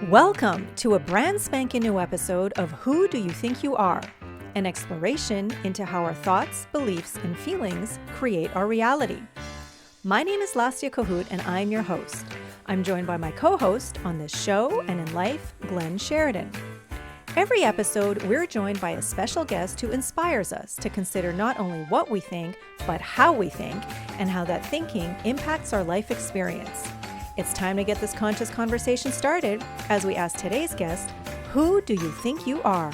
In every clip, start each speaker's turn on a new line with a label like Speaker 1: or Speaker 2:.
Speaker 1: Welcome to a brand spanking new episode of Who Do You Think You Are? An exploration into how our thoughts, beliefs, and feelings create our reality. My name is Lastia Cahoot and I'm your host. I'm joined by my co-host on this show and in life, Glenn Sheridan. Every episode, we're joined by a special guest who inspires us to consider not only what we think, but how we think and how that thinking impacts our life experience. It's time to get this conscious conversation started as we ask today's guest, who do you think you are?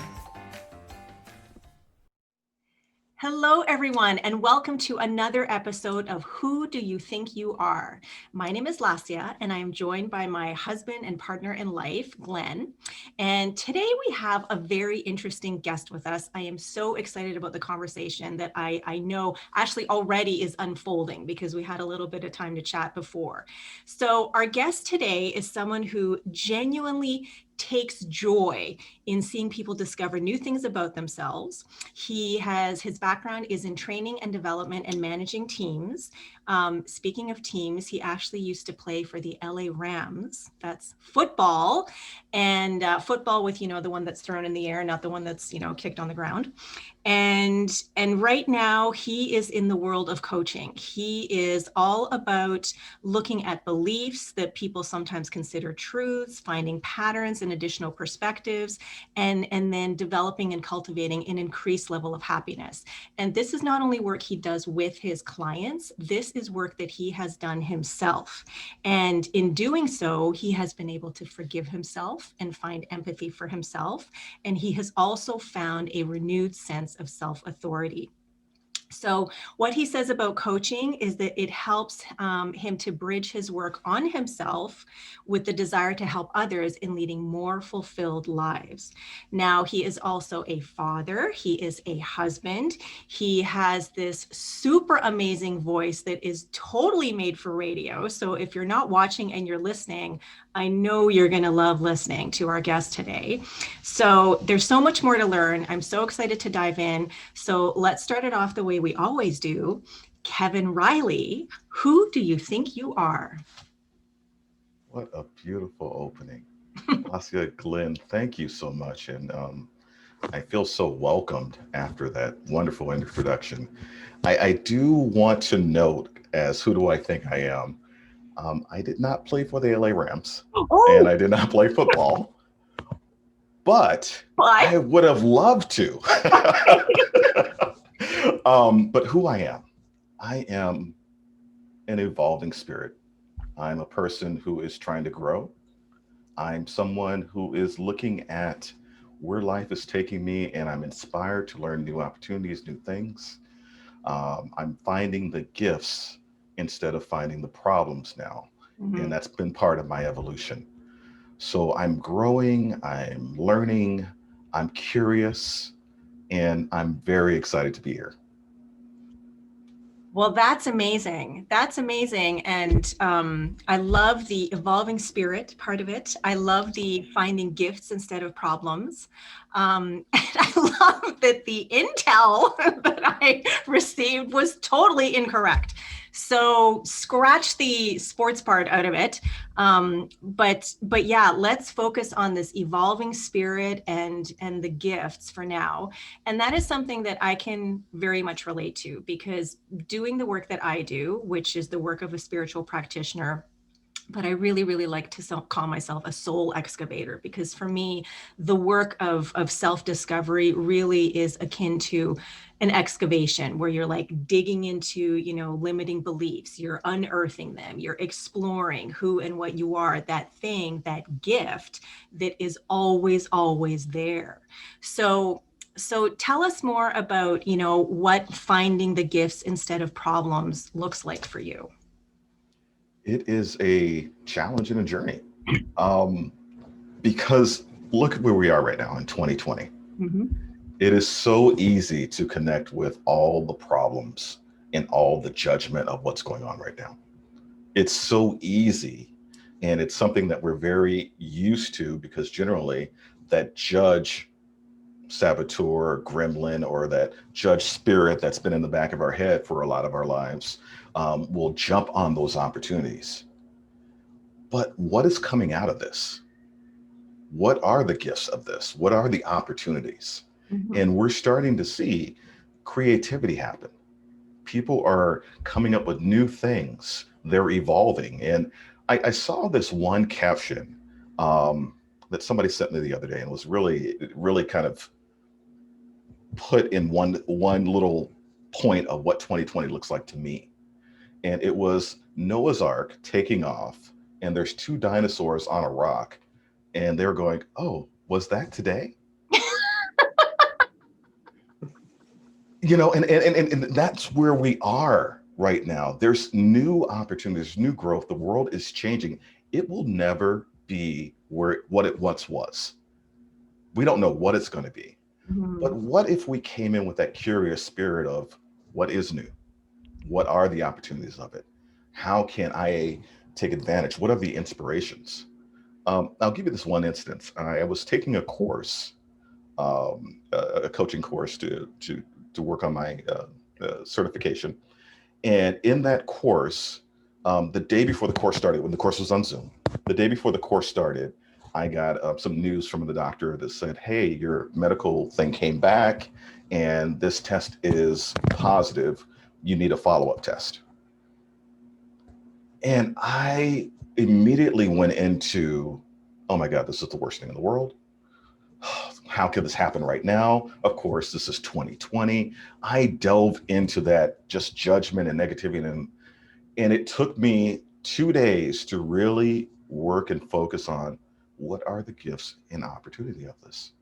Speaker 1: Hello, everyone, and welcome to another episode of Who Do You Think You Are? My name is Lastia, and I am joined by my husband and partner in life, Glenn. And today we have a very interesting guest with us. I am so excited about the conversation that I know actually already is unfolding because we had a little bit of time to chat before. So our guest today is someone who genuinely takes joy in seeing people discover new things about themselves. His background is in training and development and managing teams. Speaking of teams, he actually used to play for the LA Rams. That's football, and football with, the one that's thrown in the air, not the one that's, kicked on the ground. And right now he is in the world of coaching. He is all about looking at beliefs that people sometimes consider truths, finding patterns and additional perspectives, and then developing and cultivating an increased level of happiness. And this is not only work he does with his clients, this is work that he has done himself. And in doing so, he has been able to forgive himself and find empathy for himself. And he has also found a renewed sense of self-authority. So what he says about coaching is that it helps him to bridge his work on himself with the desire to help others in leading more fulfilled lives. Now, he is also a father. He is a husband. He has this super amazing voice that is totally made for radio. So if you're not watching and you're listening, I know you're going to love listening to our guest today. So there's so much more to learn. I'm so excited to dive in. So let's start it off the way we always do. Kevin Riley, who do you think you are?
Speaker 2: What a beautiful opening. Vasco, Glenn, thank you so much. And I feel so welcomed after that wonderful introduction. I do want to note, as who do I think I am? I did not play for the LA Rams, and I did not play football, but I would have loved to. But who I am an evolving spirit. I'm a person who is trying to grow. I'm someone who is looking at where life is taking me, and I'm inspired to learn new opportunities, new things. I'm finding the gifts instead of finding the problems now. Mm-hmm. And that's been part of my evolution. So I'm growing, I'm learning, I'm curious, and I'm very excited to be here.
Speaker 1: Well, that's amazing. That's amazing. And I love the evolving spirit part of it. I love the finding gifts instead of problems. And I love that the intel that I received was totally incorrect. So scratch the sports part out of it. But yeah, let's focus on this evolving spirit and the gifts for now. And that is something that I can very much relate to, because doing the work that I do, which is the work of a spiritual practitioner, but I really, really like to call myself a soul excavator, because for me, the work of self-discovery really is akin to an excavation where you're like digging into, limiting beliefs, you're unearthing them, you're exploring who and what you are, that thing, that gift that is always, always there. So tell us more about, what finding the gifts instead of problems looks like for you.
Speaker 2: It is a challenge and a journey, because look at where we are right now in 2020. Mm-hmm. It is so easy to connect with all the problems and all the judgment of what's going on right now. It's so easy, and it's something that we're very used to, because generally that judge saboteur, gremlin, or that judge spirit that's been in the back of our head for a lot of our lives will jump on those opportunities. But what is coming out of this? what are the gifts of this? What are the opportunities?
Speaker 1: Mm-hmm.
Speaker 2: And we're starting to see creativity happen. People are coming up with new things. They're evolving. And I saw this one caption um, that somebody sent me the other day, and was really, really kind of put in one little point of what 2020 looks like to me. And it was Noah's Ark taking off, and there's two dinosaurs on a rock, and they're going, "Oh, was that today?" And that's where we are right now. There's new opportunities, new growth. The world is changing. It will never be what it once was. We don't know what it's going to be.
Speaker 1: Mm-hmm.
Speaker 2: But what if we came in with that curious spirit of what is new? What are the opportunities of it? How can I take advantage? What are the inspirations? I'll give you this one instance. I was taking a course, a coaching course to work on my certification. And in that course, the day before the course started, when the course was on Zoom, the day before the course started, I got some news from the doctor that said, "Hey, your medical thing came back, and this test is positive. You need a follow-up test." And I immediately went into, "Oh my God, this is the worst thing in the world. How could this happen right now? Of course, this is 2020." I delved into that just judgment and negativity, and it took me 2 days to really work and focus on what are the gifts and opportunity of this.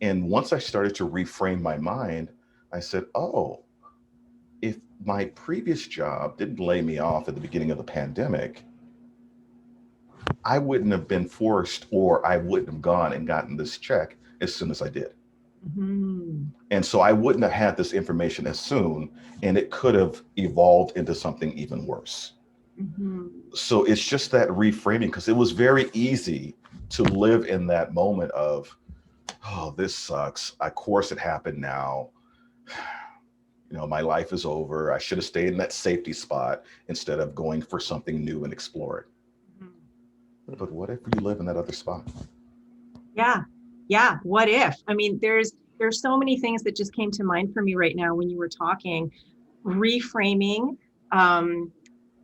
Speaker 2: And once I started to reframe my mind, I said, "Oh, if my previous job didn't lay me off at the beginning of the pandemic, I wouldn't have been forced, or I wouldn't have gone and gotten this check as soon as I did.
Speaker 1: Mm-hmm.
Speaker 2: And so I wouldn't have had this information as soon, and it could have evolved into something even worse."
Speaker 1: Mm-hmm.
Speaker 2: So it's just that reframing, because it was very easy to live in that moment of, "Oh, this sucks. Of course it happened now. My life is over. I should have stayed in that safety spot instead of going for something new and explore it." But what if you live in that other spot?
Speaker 1: Yeah. Yeah. What if? I mean, there's so many things that just came to mind for me right now when you were talking. Reframing, um,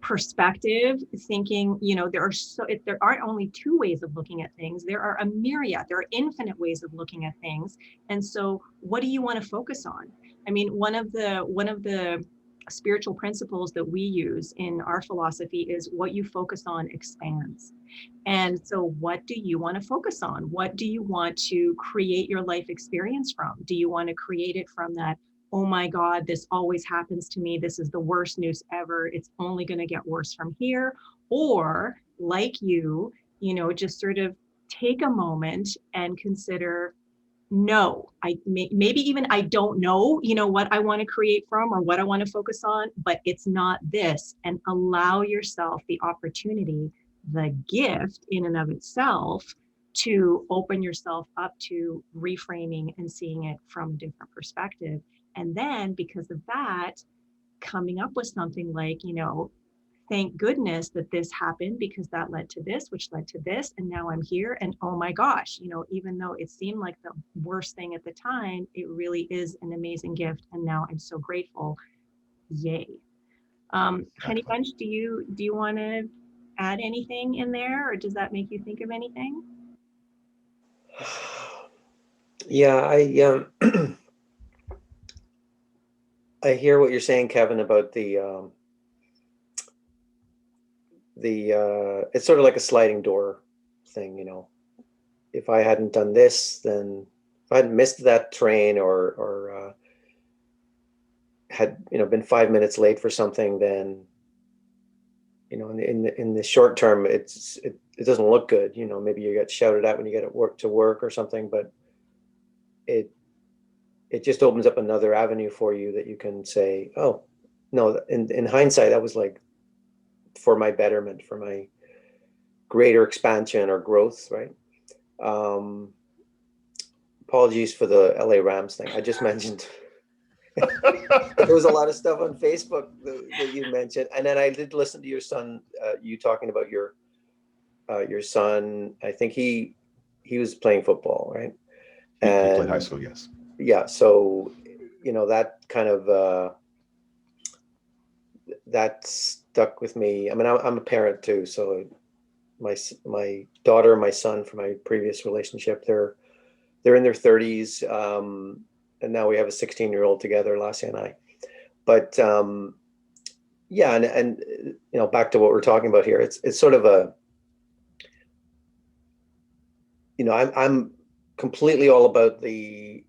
Speaker 1: perspective, thinking, there aren't only two ways of looking at things. There are a myriad, there are infinite ways of looking at things. And so what do you want to focus on? I mean, one of the spiritual principles that we use in our philosophy is what you focus on expands. And so, what do you want to focus on? What do you want to create your life experience from? Do you want to create it from that, "Oh my God, this always happens to me. This is the worst news ever. It's only going to get worse from here"? Or, like just sort of take a moment and consider, "No, maybe even I don't know, what I want to create from or what I want to focus on, but it's not this," and allow yourself the opportunity, the gift in and of itself, to open yourself up to reframing and seeing it from a different perspective. And then because of that, coming up with something like, "Thank goodness that this happened because that led to this, which led to this. And now I'm here. And oh my gosh, even though it seemed like the worst thing at the time, it really is an amazing gift. And now I'm so grateful. Yay." Honey
Speaker 2: Exactly.
Speaker 1: Bunch, do you want to add anything in there, or does that make you think of anything?
Speaker 3: Yeah, I hear what you're saying, Kevin, about the it's sort of like a sliding door thing, If I hadn't done this, then if I hadn't missed that train or had been 5 minutes late for something, then in the short term, it doesn't look good. Maybe you get shouted at when you get at work to work or something, but it it just opens up another avenue for you that you can say, "Oh, no, in hindsight, that was like for my betterment, for my greater expansion or growth," right? Um, Apologies for the LA Rams thing. I just mentioned there was a lot of stuff on Facebook that you mentioned, and then I did listen to your son, you talking about your son, I think he was playing football, right?
Speaker 2: He played high
Speaker 3: And
Speaker 2: school, yes.
Speaker 3: yeah, so that kind of that stuck with me. I mean, I'm a parent too, so my daughter and my son from my previous relationship, they're in their 30s, and now we have a 16-year-old together, Lassie and I. But yeah, and back to what we're talking about here, it's sort of a, I'm completely all about the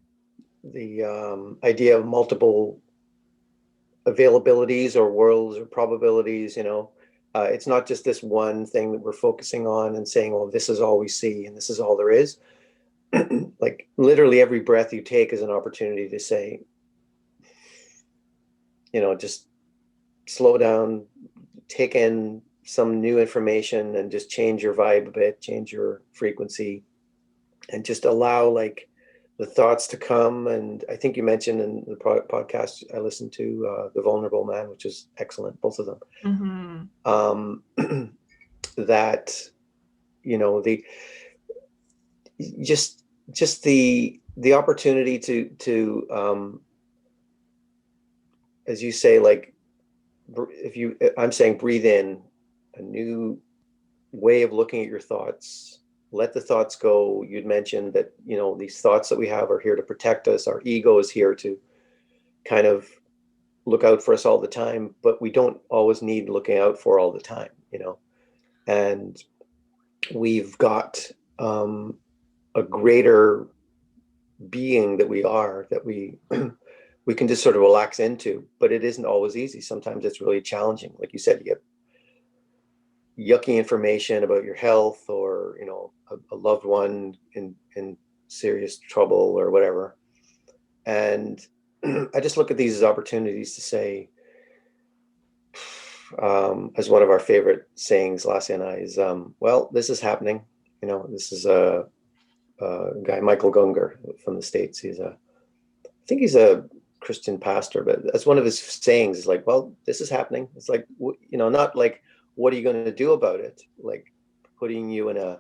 Speaker 3: idea of multiple availabilities or worlds or probabilities. It's not just this one thing that we're focusing on and saying, well, this is all we see and this is all there is. Like literally every breath you take is an opportunity to say, just slow down, take in some new information and just change your vibe a bit, change your frequency, and just allow like the thoughts to come. And I think you mentioned in the podcast I listened to, The Vulnerable Man, which is excellent, both of them.
Speaker 1: Mm-hmm.
Speaker 3: That, the just the opportunity to as you say, like, I'm saying breathe in a new way of looking at your thoughts, let the thoughts go. You'd mentioned that these thoughts that we have are here to protect us, our ego is here to kind of look out for us all the time, but we don't always need looking out for all the time. And we've got a greater being that we are, that we we can just sort of relax into, but it isn't always easy. Sometimes it's really challenging. Like you said, you get yucky information about your health, or a loved one in serious trouble or whatever. And I just look at these as opportunities to say, as one of our favorite sayings, Lassie and I, is, well, this is happening. This is a guy, Michael Gungor from the States. I think he's a Christian pastor, but that's one of his sayings, is like, well, this is happening. It's like, not like, what are you going to do about it? Like putting you in an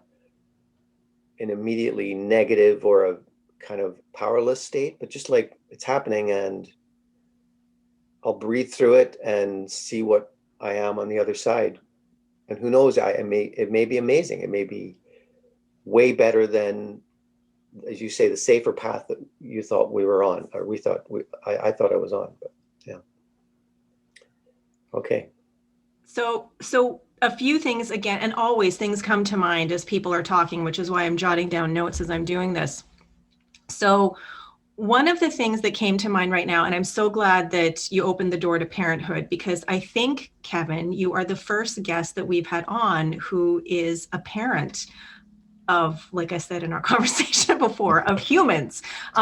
Speaker 3: immediately negative or a kind of powerless state, but just like, it's happening and I'll breathe through it and see what I am on the other side. And who knows, it may be amazing. It may be way better than, as you say, the safer path that you thought we were on, or I thought I was on, but yeah. Okay.
Speaker 1: So a few things again, and always things come to mind as people are talking, which is why I'm jotting down notes as I'm doing this. So one of the things that came to mind right now, and I'm so glad that you opened the door to parenthood, because I think, Kevin, you are the first guest that we've had on who is a parent of, like I said in our conversation before, of humans,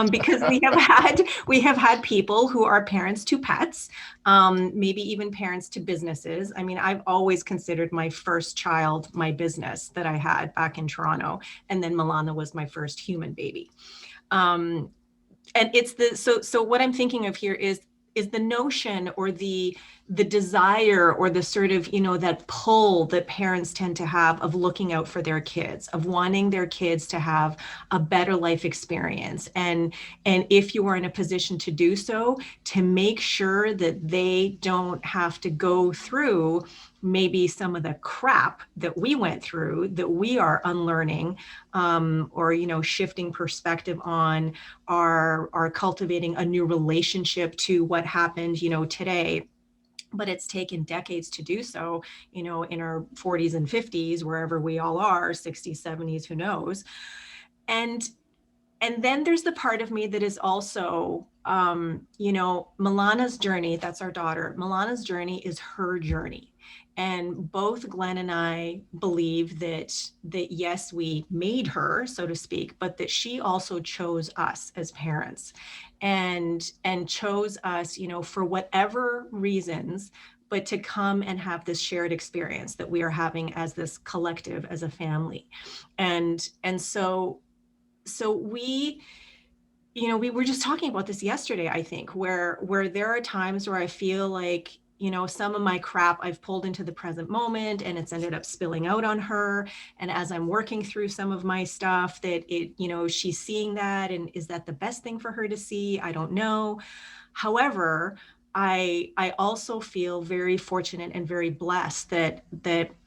Speaker 1: because we have had people who are parents to pets, maybe even parents to businesses. I mean, I've always considered my first child my business that I had back in Toronto, and then Milana was my first human baby. And it's so what I'm thinking of here is the notion, or the desire, or the sort of, that pull that parents tend to have of looking out for their kids, of wanting their kids to have a better life experience. And if you are in a position to do so, to make sure that they don't have to go through maybe some of the crap that we went through, that we are unlearning, or shifting perspective on, are cultivating a new relationship to what happened today. But it's taken decades to do so, in our 40s and 50s, wherever we all are, 60s, 70s, who knows. And then there's the part of me that is also, Milana's journey, that's our daughter, Milana's journey is her journey. And both Glenn and I believe that yes, we made her, so to speak, but that she also chose us as parents, and chose us, for whatever reasons, but to come and have this shared experience that we are having as this collective, as a family. And so we we were just talking about this yesterday, I think, where there are times where I feel like, some of my crap I've pulled into the present moment, and it's ended up spilling out on her. And as I'm working through some of my stuff, that she's seeing that, and is that the best thing for her to see? I don't know. However, I also feel very fortunate and very blessed that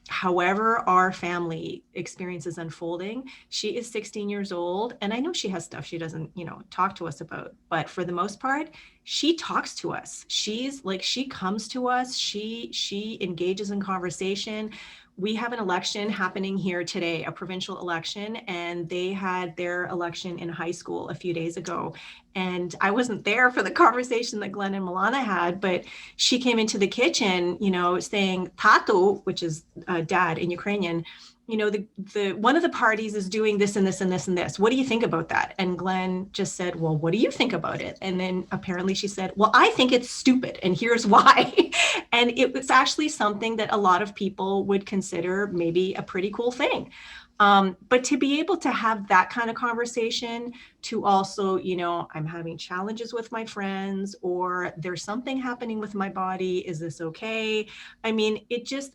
Speaker 1: however our family experience is unfolding, she is 16 years old, and I know she has stuff she doesn't, talk to us about, but for the most part, she talks to us. She comes to us, she engages in conversation. We have an election happening here today, a provincial election, and they had their election in high school a few days ago. And I wasn't there for the conversation that Glenn and Milana had, but she came into the kitchen, saying "tato," which is dad in Ukrainian. The one of the parties is doing this and this and this and this. What do you think about that? And Glenn just said, "Well, what do you think about it?" And then apparently she said, "Well, I think it's stupid, and here's why." And it was actually something that a lot of people would consider maybe a pretty cool thing. But to be able to have that kind of conversation, to also, I'm having challenges with my friends, or there's something happening with my body. Is this okay? I mean,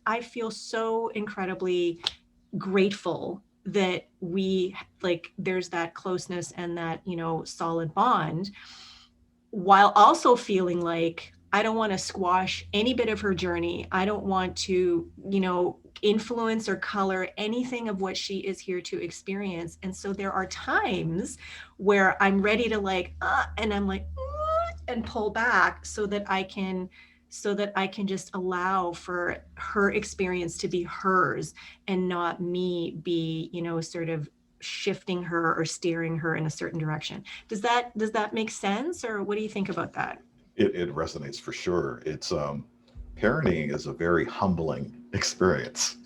Speaker 1: I feel so incredibly grateful that there's that closeness and that, solid bond, while also feeling like I don't want to squash any bit of her journey. I don't want to, influence or color anything of what she is here to experience. And so there are times where I'm ready to and I'm like, and pull back so that I can just allow for her experience to be hers and not me be, sort of shifting her or steering her in a certain direction. Does that make sense? Or what do you think about that?
Speaker 2: It resonates for sure. It's parenting is a very humbling experience.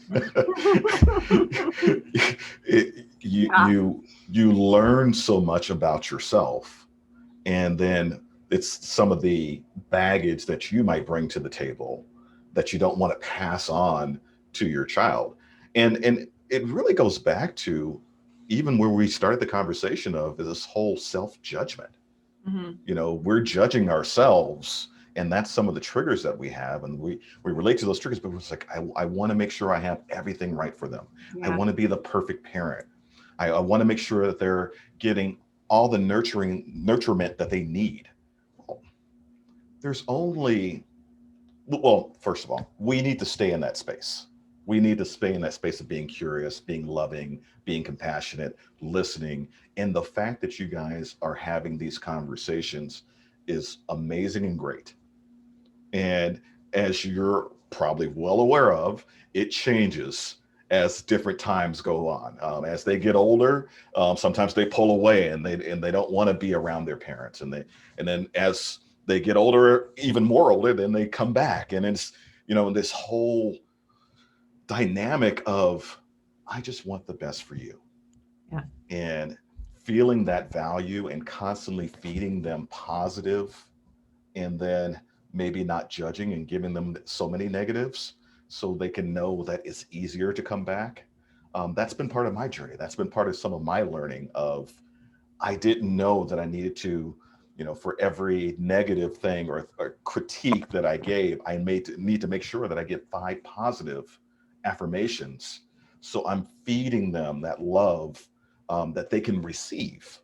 Speaker 1: Yeah.
Speaker 2: You learn so much about yourself, and then it's some of the baggage that you might bring to the table that you don't want to pass on to your child. And it really goes back to even where we started the conversation of this whole self-judgment.
Speaker 1: Mhm.
Speaker 2: We're judging ourselves, and that's some of the triggers that we have, and we relate to those triggers, but it's like I want to make sure I have everything right for them. I
Speaker 1: Yeah.
Speaker 2: want to be the perfect parent. I want to make sure that they're getting all the nurturement that they need. There's only Well, first of all, we need to stay in that space. We need to stay in that space of being curious, being loving, being compassionate, listening. And the fact that you guys are having these conversations is amazing and great. And as you're probably well aware of, it changes as different times go on. As they get older, sometimes they pull away, and they don't want to be around their parents. And then as they get older, even more older, then they come back, and it's this whole dynamic of I just want the best for you,
Speaker 1: Yeah.
Speaker 2: and feeling that value and constantly feeding them positive, and then maybe not judging and giving them so many negatives so they can know that it's easier to come back. That's been part of my journey. That's been part of some of my learning of I didn't know that I needed to, for every negative thing or critique that I gave, need to make sure that I get 5 positive affirmations. So I'm feeding them that love that they can receive,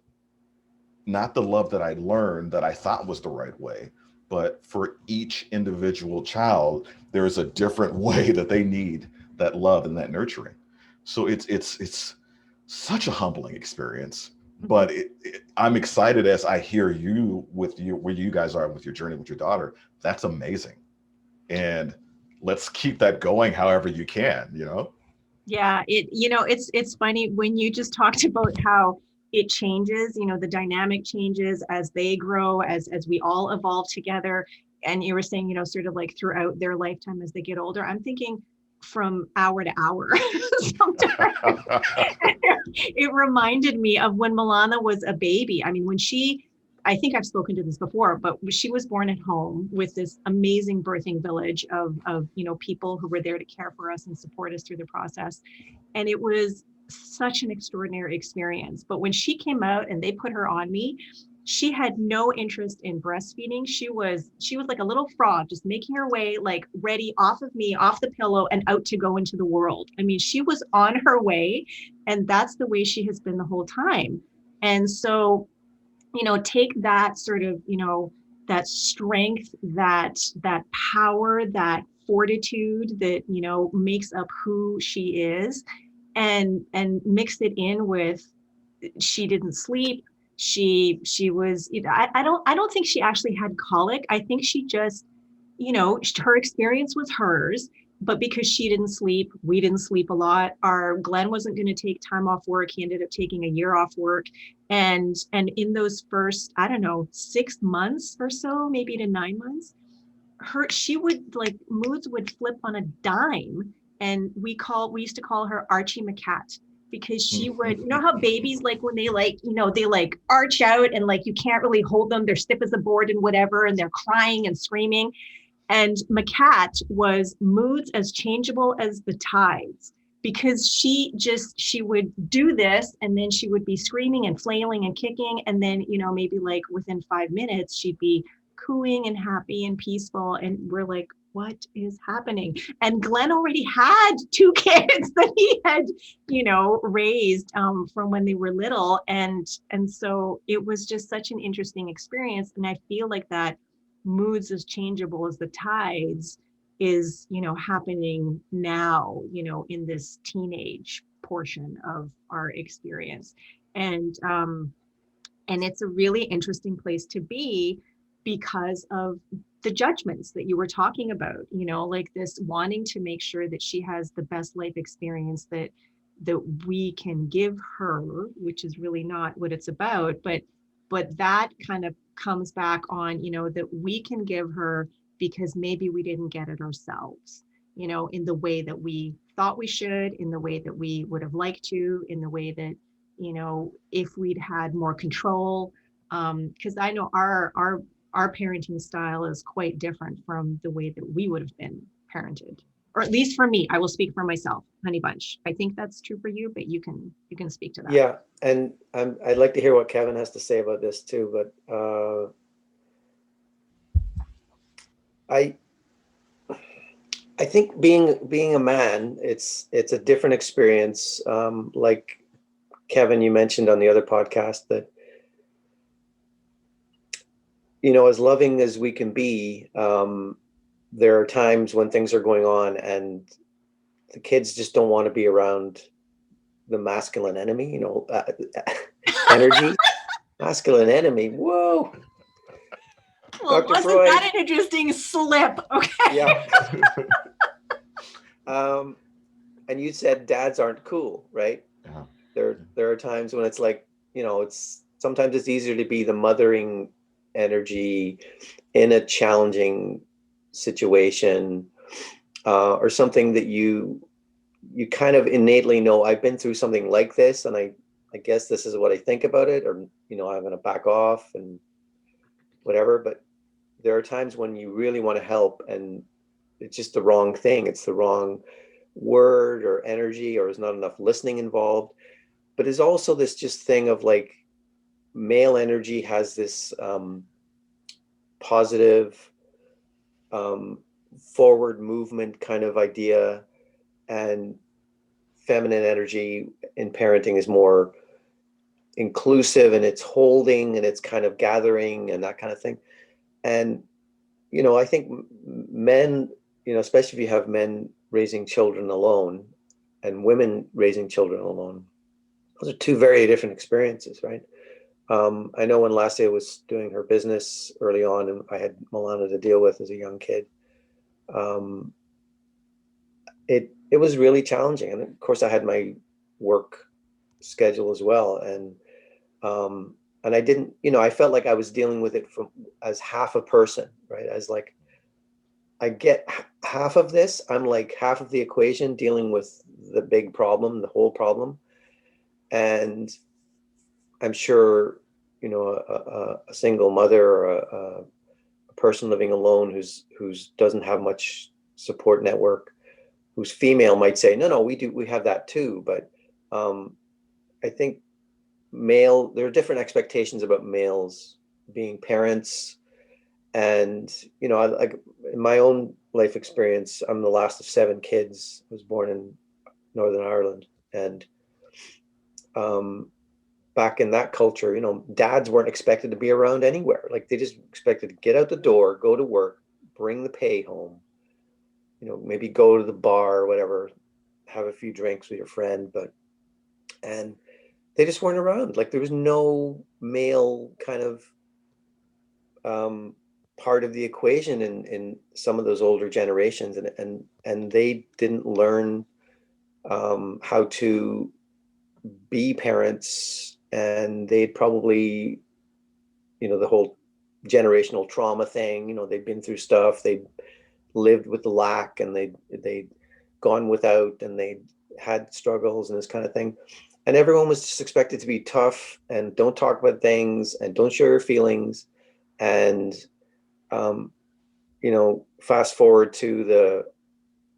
Speaker 2: not the love that I learned that I thought was the right way, but for each individual child, there is a different way that they need that love and that nurturing. So it's such a humbling experience, but I'm excited as I hear you with you where you guys are with your journey with your daughter. That's amazing, and let's keep that going however you can.
Speaker 1: Yeah, it's funny when you just talked about how it changes, the dynamic changes as they grow, as we all evolve together. And you were saying, sort of like throughout their lifetime as they get older. I'm thinking from hour to hour. Sometimes it reminded me of when Milana was a baby. I mean, I think I've spoken to this before, but she was born at home with this amazing birthing village of people who were there to care for us and support us through the process. And it was such an extraordinary experience. But when she came out and they put her on me, she had no interest in breastfeeding. She was like a little frog, just making her way, like ready off of me, off the pillow, and out to go into the world. I mean, she was on her way, and that's the way she has been the whole time. And so, take that sort of, that strength, that power, that fortitude that, makes up who she is, and mix it in with, she didn't sleep. She was, I don't think she actually had colic. I think she just, her experience was hers, but because she didn't sleep, we didn't sleep a lot. Our Glenn wasn't going to take time off work. He ended up taking a year off work. And in those first, I don't know, 6 months or so, maybe to 9 months, she would, like, moods would flip on a dime. And we used to call her Archie McCat, because she would, how babies, like when they, like, they like arch out, and like you can't really hold them, they're stiff as a board and whatever, and they're crying and screaming. And McCat was moods as changeable as the tides, because she would do this, and then she would be screaming and flailing and kicking, and then, maybe like within 5 minutes she'd be cooing and happy and peaceful, and we're like, what is happening? And Glenn already had two kids that he had, raised, from when they were little, and so it was just such an interesting experience. And I feel like that moods as changeable as the tides is, happening now, in this teenage portion of our experience. And um and it's a really interesting place to be, because of the judgments that you were talking about, like this wanting to make sure that she has the best life experience that we can give her, which is really not what it's about. But that kind of comes back on, that we can give her, because maybe we didn't get it ourselves, in the way that we thought we should, in the way that we would have liked to, in the way that, if we'd had more control. Because I know our parenting style is quite different from the way that we would have been parented, or at least for me. I will speak for myself, Honey Bunch. I think that's true for you, but you can speak to that.
Speaker 3: Yeah, and I'd like to hear what Kevin has to say about this too. But I I think being a man, it's a different experience. Like Kevin, you mentioned on the other podcast that, as loving as we can be, there are times when things are going on and the kids just don't want to be around the masculine enemy, energy, masculine enemy. Whoa.
Speaker 1: Well,
Speaker 3: Dr.
Speaker 1: wasn't
Speaker 3: Freud.
Speaker 1: that an interesting slip? Okay.
Speaker 3: Yeah. And you said dads aren't cool, right?
Speaker 2: Yeah.
Speaker 3: There are times when it's like, sometimes it's easier to be the mothering energy in a challenging situation, or something that you kind of innately know, I've been through something like this, and I guess this is what I think about it, or I'm going to back off and whatever. But there are times when you really want to help, and it's just the wrong thing. It's the wrong word or energy, or there's not enough listening involved. But there's also this just thing of like, male energy has this positive forward movement kind of idea, and feminine energy in parenting is more inclusive, and it's holding, and it's kind of gathering, and that kind of thing. And I think men, especially if you have men raising children alone and women raising children alone, those are two very different experiences, right? I know when Lassia was doing her business early on, and I had Milana to deal with as a young kid, it was really challenging. And of course I had my work schedule as well. And I didn't, I felt like I was dealing with it as half a person, right? As like, I get half of this, I'm like half of the equation dealing with the big problem, the whole problem. And I'm sure, a single mother, or a person living alone who's doesn't have much support network, who's female, might say, no, we have that too. But I think there are different expectations about males being parents. And, like in my own life experience, I'm the last of 7 kids. I was born in Northern Ireland. And back in that culture, dads weren't expected to be around anywhere. Like they just expected to get out the door, go to work, bring the pay home, maybe go to the bar or whatever, have a few drinks with your friend, and they just weren't around. Like there was no male kind of part of the equation in some of those older generations, and they didn't learn how to be parents, and they'd probably, the whole generational trauma thing, they'd been through stuff, they'd lived with the lack, and they'd gone without, and they had struggles and this kind of thing. And everyone was just expected to be tough and don't talk about things and don't share your feelings. And, fast forward to the,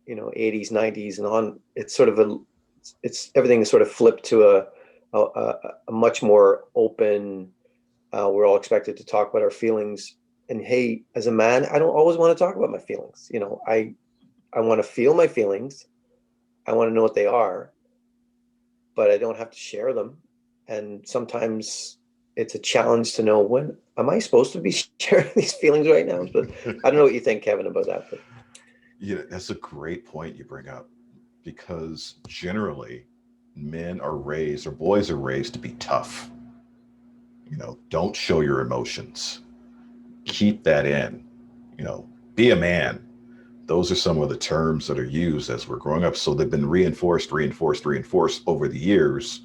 Speaker 3: 80s, 90s and on, it's everything is sort of flipped to a much more open, we're all expected to talk about our feelings. And hey, as a man, I don't always want to talk about my feelings. I want to feel my feelings. I want to know what they are, but I don't have to share them. And sometimes it's a challenge to know, when am I supposed to be sharing these feelings right now? But I don't know what you think, Kevin, about that. But
Speaker 2: Yeah, that's a great point you bring up, because generally men are raised, or boys are raised, to be tough. Don't show your emotions. Keep that in. Be a man. Those are some of the terms that are used as we're growing up. So they've been reinforced over the years.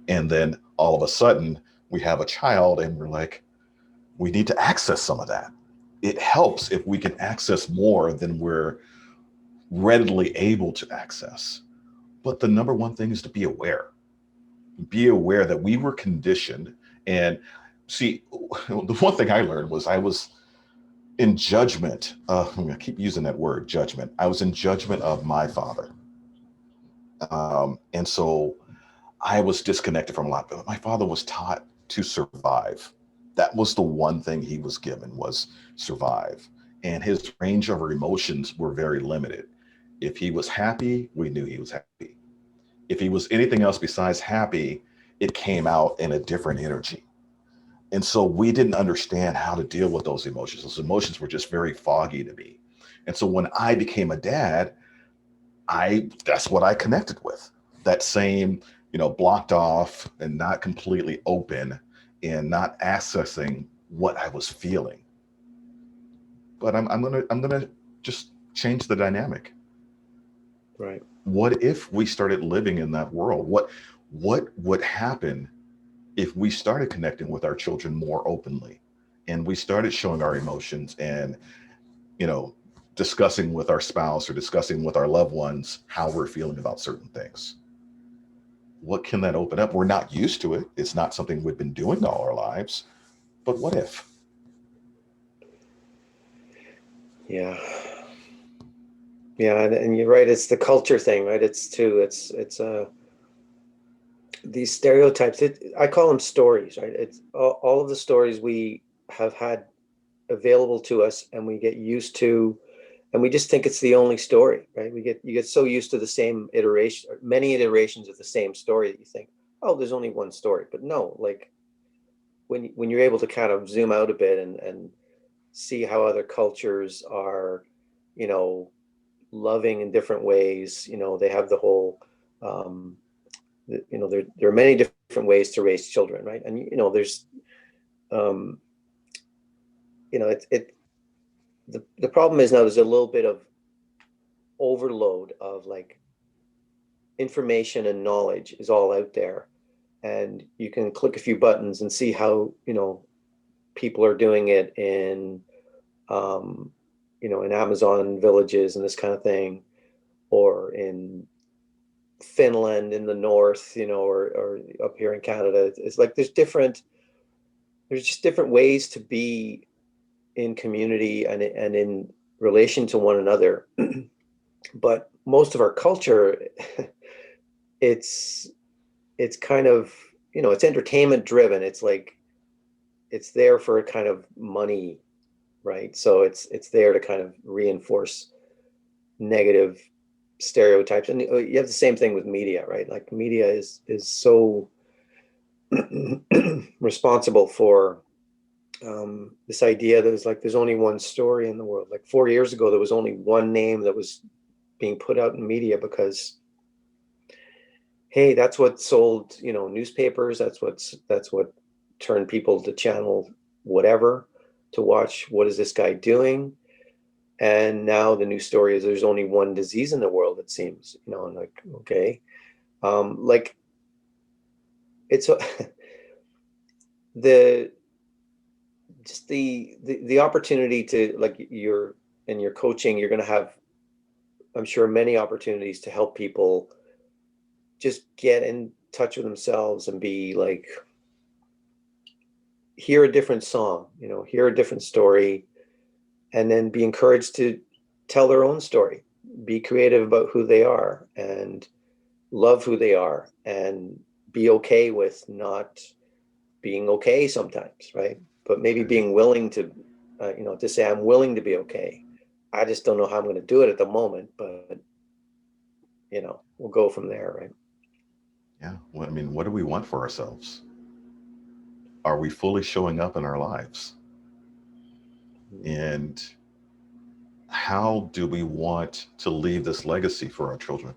Speaker 2: And then all of a sudden we have a child and we're like, we need to access some of that. It helps if we can access more than we're readily able to access. But the number one thing is to be aware. Be aware that we were conditioned. And see, the one thing I learned was I was in judgment. I'm going to keep using that word, judgment. I was in judgment of my father. And so I was disconnected from a lot. But my father was taught to survive. That was the one thing he was given, was survive. And his range of emotions were very limited. If he was happy, we knew he was happy. If he was anything else besides happy, it came out in a different energy. And so we didn't understand how to deal with those emotions. Those emotions were just very foggy to me. And so when I became a dad, that's what I connected with. That same, blocked off and not completely open and not accessing what I was feeling. But I'm gonna just change the dynamic.
Speaker 3: right.
Speaker 2: What if we started living in that world? What would happen if we started connecting with our children more openly, and we started showing our emotions, and you know discussing with our spouse or discussing with our loved ones how we're feeling about certain things? What can that open up? We're not used to it. It's not something we've been doing all our lives. But what if?
Speaker 3: Yeah. Yeah, and you're right. It's the culture thing, right? It's these stereotypes. I call them stories, right? It's all of the stories we have had available to us, and we get used to, and we just think it's the only story, right? You get so used to the same iteration, or many iterations of the same story, that you think, oh, there's only one story. But no, like when you're able to kind of zoom out a bit and see how other cultures are, you know, loving in different ways. They have the whole, there are many different ways to raise children, right? And there's, um, the problem is now there's a little bit of overload of like information and knowledge is all out there, and you can click a few buttons and see how people are doing it in in Amazon villages and this kind of thing, or in Finland in the north, or up here in Canada. It's like there's just different ways to be in community and in relation to one another. But most of our culture, it's kind of it's entertainment driven. It's like, it's there for a kind of money, right? So it's there to kind of reinforce negative stereotypes. And you have the same thing with media, right? Like media is so responsible for this idea that there's only one story in the world. Like 4 years ago, there was only one name that was being put out in media because, hey, that's what sold, newspapers. That's what turned people to channel whatever to watch. What is this guy doing? And now the new story is there's only one disease in the world, it seems, and like, okay. Like it's the just the opportunity to, like, in your coaching, you're going to have, I'm sure, many opportunities to help people just get in touch with themselves and be like, hear a different song, hear a different story, and then be encouraged to tell their own story, be creative about who they are, and love who they are, and be okay with not being okay sometimes, right? But maybe being willing to, to say, I'm willing to be okay. I just don't know how I'm going to do it at the moment, but, we'll go from there, right?
Speaker 2: Yeah. Well, I mean, what do we want for ourselves? Are we fully showing up in our lives? And how do we want to leave this legacy for our children?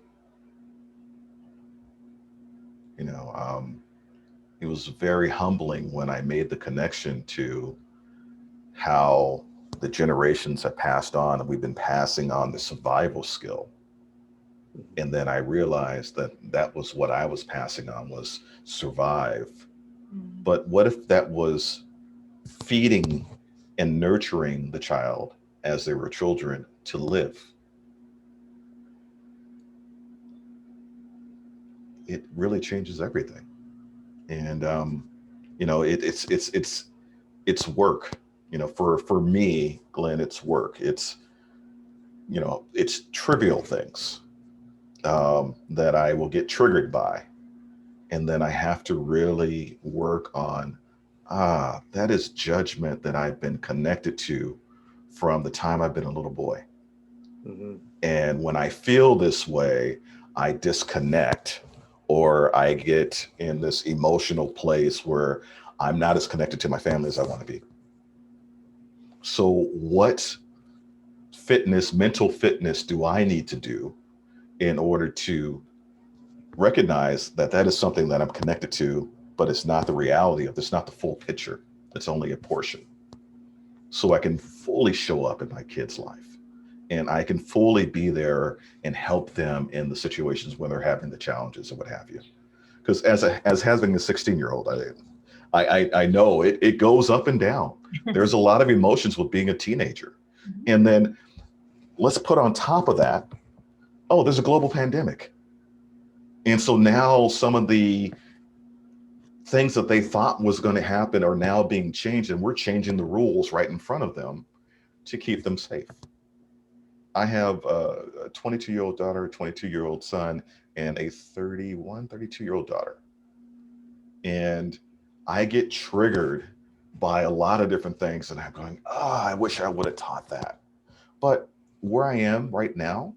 Speaker 2: You know, it was very humbling when I made the connection to how the generations have passed on and we've been passing on the survival skill. And then I realized that that was what I was passing on, was survive. But what if that was feeding and nurturing the child as they were children to live? It really changes everything. And it's work. For me, Glenn, it's work. It's trivial things that I will get triggered by, and then I have to really work on, that is judgment that I've been connected to from the time I've been a little boy.
Speaker 3: Mm-hmm.
Speaker 2: And when I feel this way, I disconnect, or I get in this emotional place where I'm not as connected to my family as I want to be. So what mental fitness do I need to do in order to recognize that that is something that I'm connected to, but it's not the reality of this, not the full picture. It's only a portion. So I can fully show up in my kid's life, and I can fully be there and help them in the situations when they're having the challenges and what have you. Because as having a 16-year-old, I know it goes up and down. There's a lot of emotions with being a teenager. And then let's put on top of that, oh, there's a global pandemic. And so now some of the things that they thought was going to happen are now being changed, and we're changing the rules right in front of them to keep them safe. I have a 22-year-old daughter, a 22-year-old son, and a 31, 32-year-old daughter. And I get triggered by a lot of different things, and I'm going, I wish I would have taught that. But where I am right now,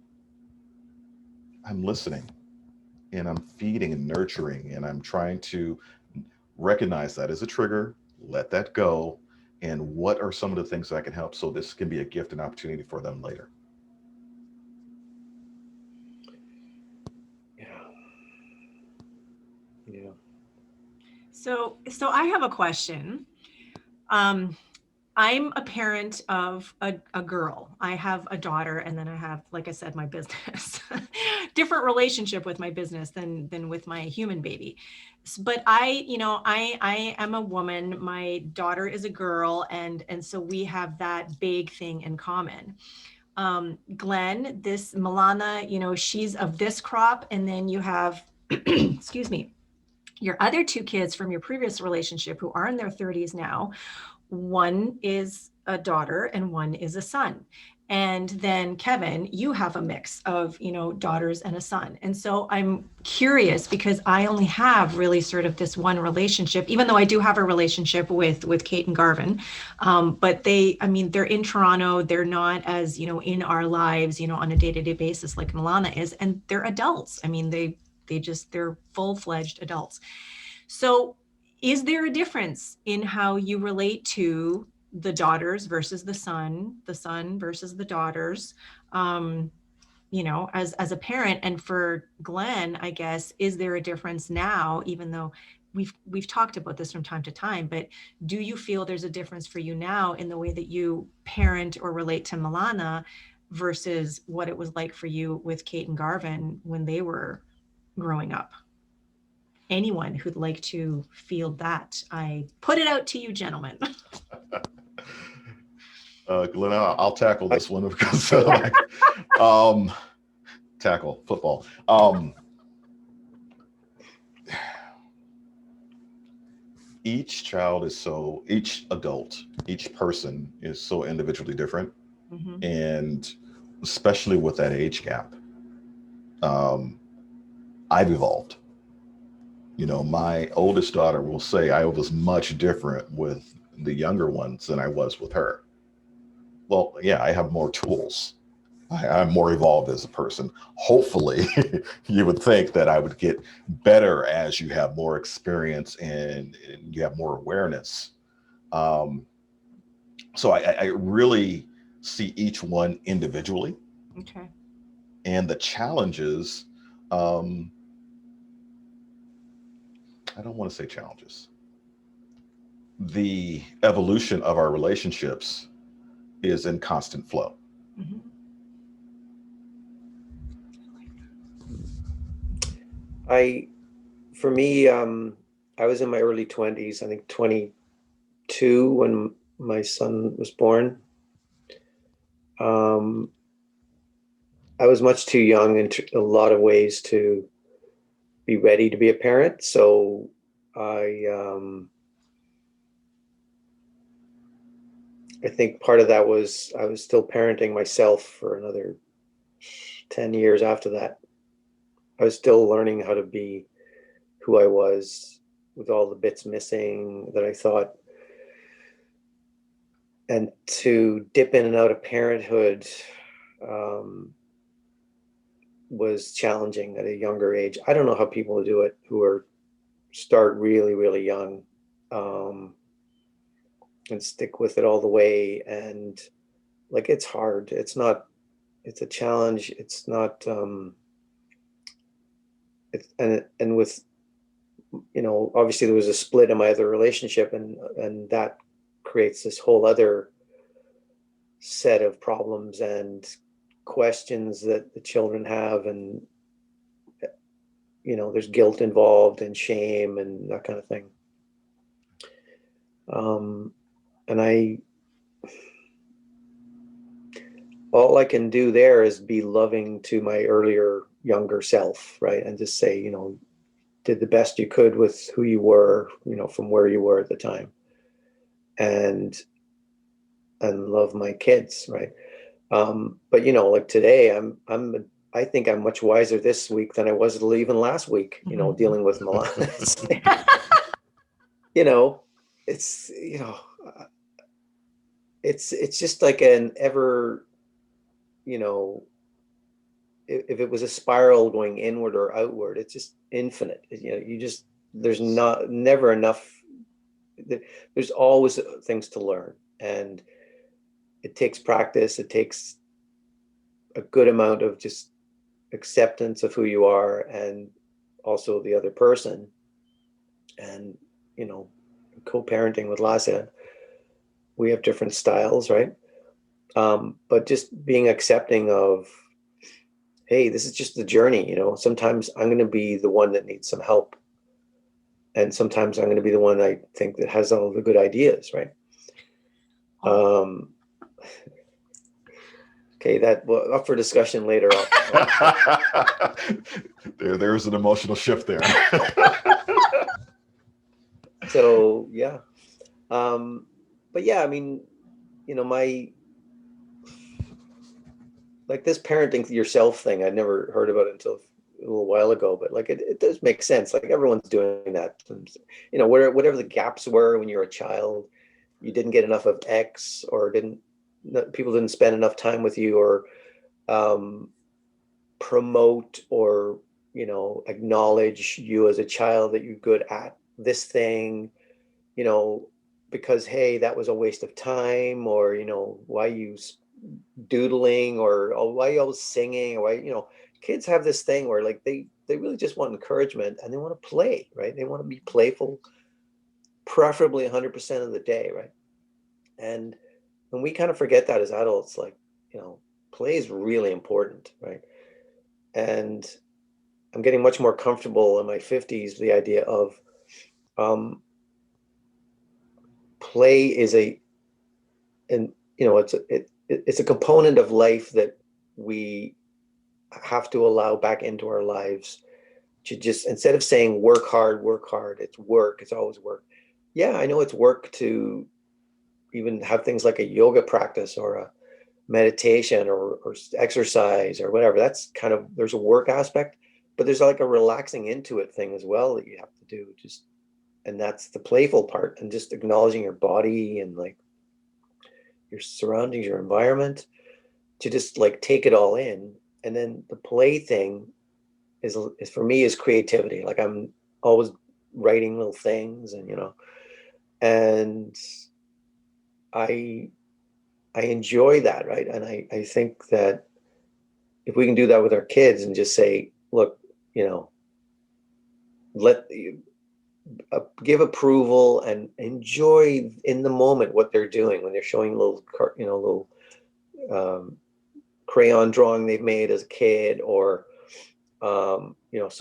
Speaker 2: I'm listening, and I'm feeding and nurturing, and I'm trying to recognize that as a trigger, let that go, and what are some of the things that I can help so this can be a gift and opportunity for them later.
Speaker 3: Yeah. Yeah.
Speaker 1: So I have a question. I'm a parent of a girl. I have a daughter, and then I have, like I said, my business. Different relationship with my business than with my human baby. But I am a woman. My daughter is a girl, and so we have that big thing in common. Glenn, this Milana, she's of this crop, and then you have, excuse me, your other two kids from your previous relationship who are in their 30s now. One is a daughter and one is a son. And then Kevin, you have a mix of, daughters and a son. And so I'm curious because I only have really sort of this one relationship, even though I do have a relationship with Kate and Garvin. But they're in Toronto. They're not as, in our lives, on a day-to-day basis like Milana is. And they're adults. I mean, they're full-fledged adults. So is there a difference in how you relate to the daughters versus the son versus the daughters, as a parent? And for Glenn, I guess, is there a difference now, even though we've talked about this from time to time, but do you feel there's a difference for you now in the way that you parent or relate to Milana versus what it was like for you with Kate and Garvin when they were growing up? Anyone who'd like to field that, I put it out to you, gentlemen.
Speaker 2: Glenn, I'll tackle this one because tackle football. Each adult, each person is so individually different. Mm-hmm. And especially with that age gap, I've evolved. My oldest daughter will say I was much different with the younger ones than I was with her. Well, yeah, I have more tools. I'm more evolved as a person. Hopefully, you would think that I would get better as you have more experience and you have more awareness. So I really see each one individually.
Speaker 1: Okay.
Speaker 2: And the challenges, I don't want to say challenges. The evolution of our relationships is in constant flow. Mm-hmm.
Speaker 3: For me, I was in my early 20s, I think 22 when my son was born. I was much too young in a lot of ways to be ready to be a parent. So I think part of that was I was still parenting myself for another 10 years after that. I was still learning how to be who I was with all the bits missing that I thought. And to dip in and out of parenthood was challenging at a younger age. I don't know how people do it who start really, really young and stick with it all the way. And it's hard. It's a challenge. It's not, and with, obviously there was a split in my other relationship and that creates this whole other set of problems and questions that the children have. And, there's guilt involved and shame and that kind of thing. And all I can do there is be loving to my earlier, younger self, right? And just say, did the best you could with who you were, from where you were at the time, and love my kids, right? But today, I think I'm much wiser this week than I was even last week. Mm-hmm. Dealing with Milana. It's just like an ever, if it was a spiral going inward or outward, it's just infinite. There's never enough. There's always things to learn, and it takes practice. It takes a good amount of just acceptance of who you are and also the other person. And, co-parenting with Lassia, we have different styles, right? But just being accepting of, hey, this is just the journey. Sometimes I'm going to be the one that needs some help. And sometimes I'm going to be the one I think that has all the good ideas, right? Okay, up for discussion later on.
Speaker 2: There's an emotional shift there.
Speaker 3: So, yeah. But yeah, my, like this parenting yourself thing, I'd never heard about it until a little while ago, but like it does make sense. Like everyone's doing that. Whatever the gaps were when you were a child, you didn't get enough of X, or people didn't spend enough time with you, or promote, or acknowledge you as a child that you're good at this thing, because hey, that was a waste of time, or why you doodling, or oh, why you always singing, or why kids have this thing where like they really just want encouragement, and they want to play, right? They want to be playful, preferably 100% of the day, right? And when we kind of forget that as adults, like play is really important, right? And I'm getting much more comfortable in my 50s with the idea of play is it's a component of life that we have to allow back into our lives, to just, instead of saying work hard, it's work, it's always work. Yeah, I know it's work to even have things like a yoga practice, or a meditation, or exercise, or whatever. That's kind of, there's a work aspect, but there's like a relaxing into it thing as well that you have to do, just, and that's the playful part, and just acknowledging your body and like your surroundings, your environment, to just like take it all in. And then the play thing is for me is creativity. Like I'm always writing little things, and and I enjoy that, right? And I think that if we can do that with our kids, and just say, look, let give approval and enjoy in the moment what they're doing when they're showing little crayon drawing they've made as a kid, or so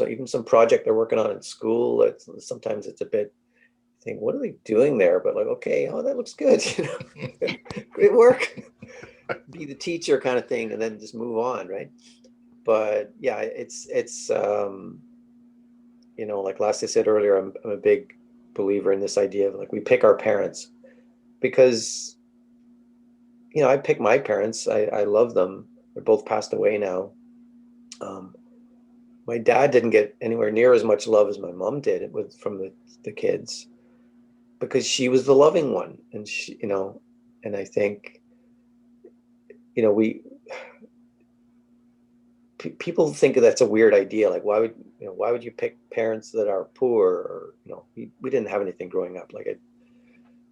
Speaker 3: even some project they're working on in school. Sometimes it's a bit, think, what are they doing there? But like, okay, oh, that looks good, great work. Be the teacher kind of thing, and then just move on, right? But yeah, it's like last I said earlier, I'm a big believer in this idea of like we pick our parents, because I pick my parents. I love them. They're both passed away now. My dad didn't get anywhere near as much love as my mom did from the kids, because she was the loving one, and and I think we people think that's a weird idea. Like, why would you pick parents that are poor, or we didn't have anything growing up. Like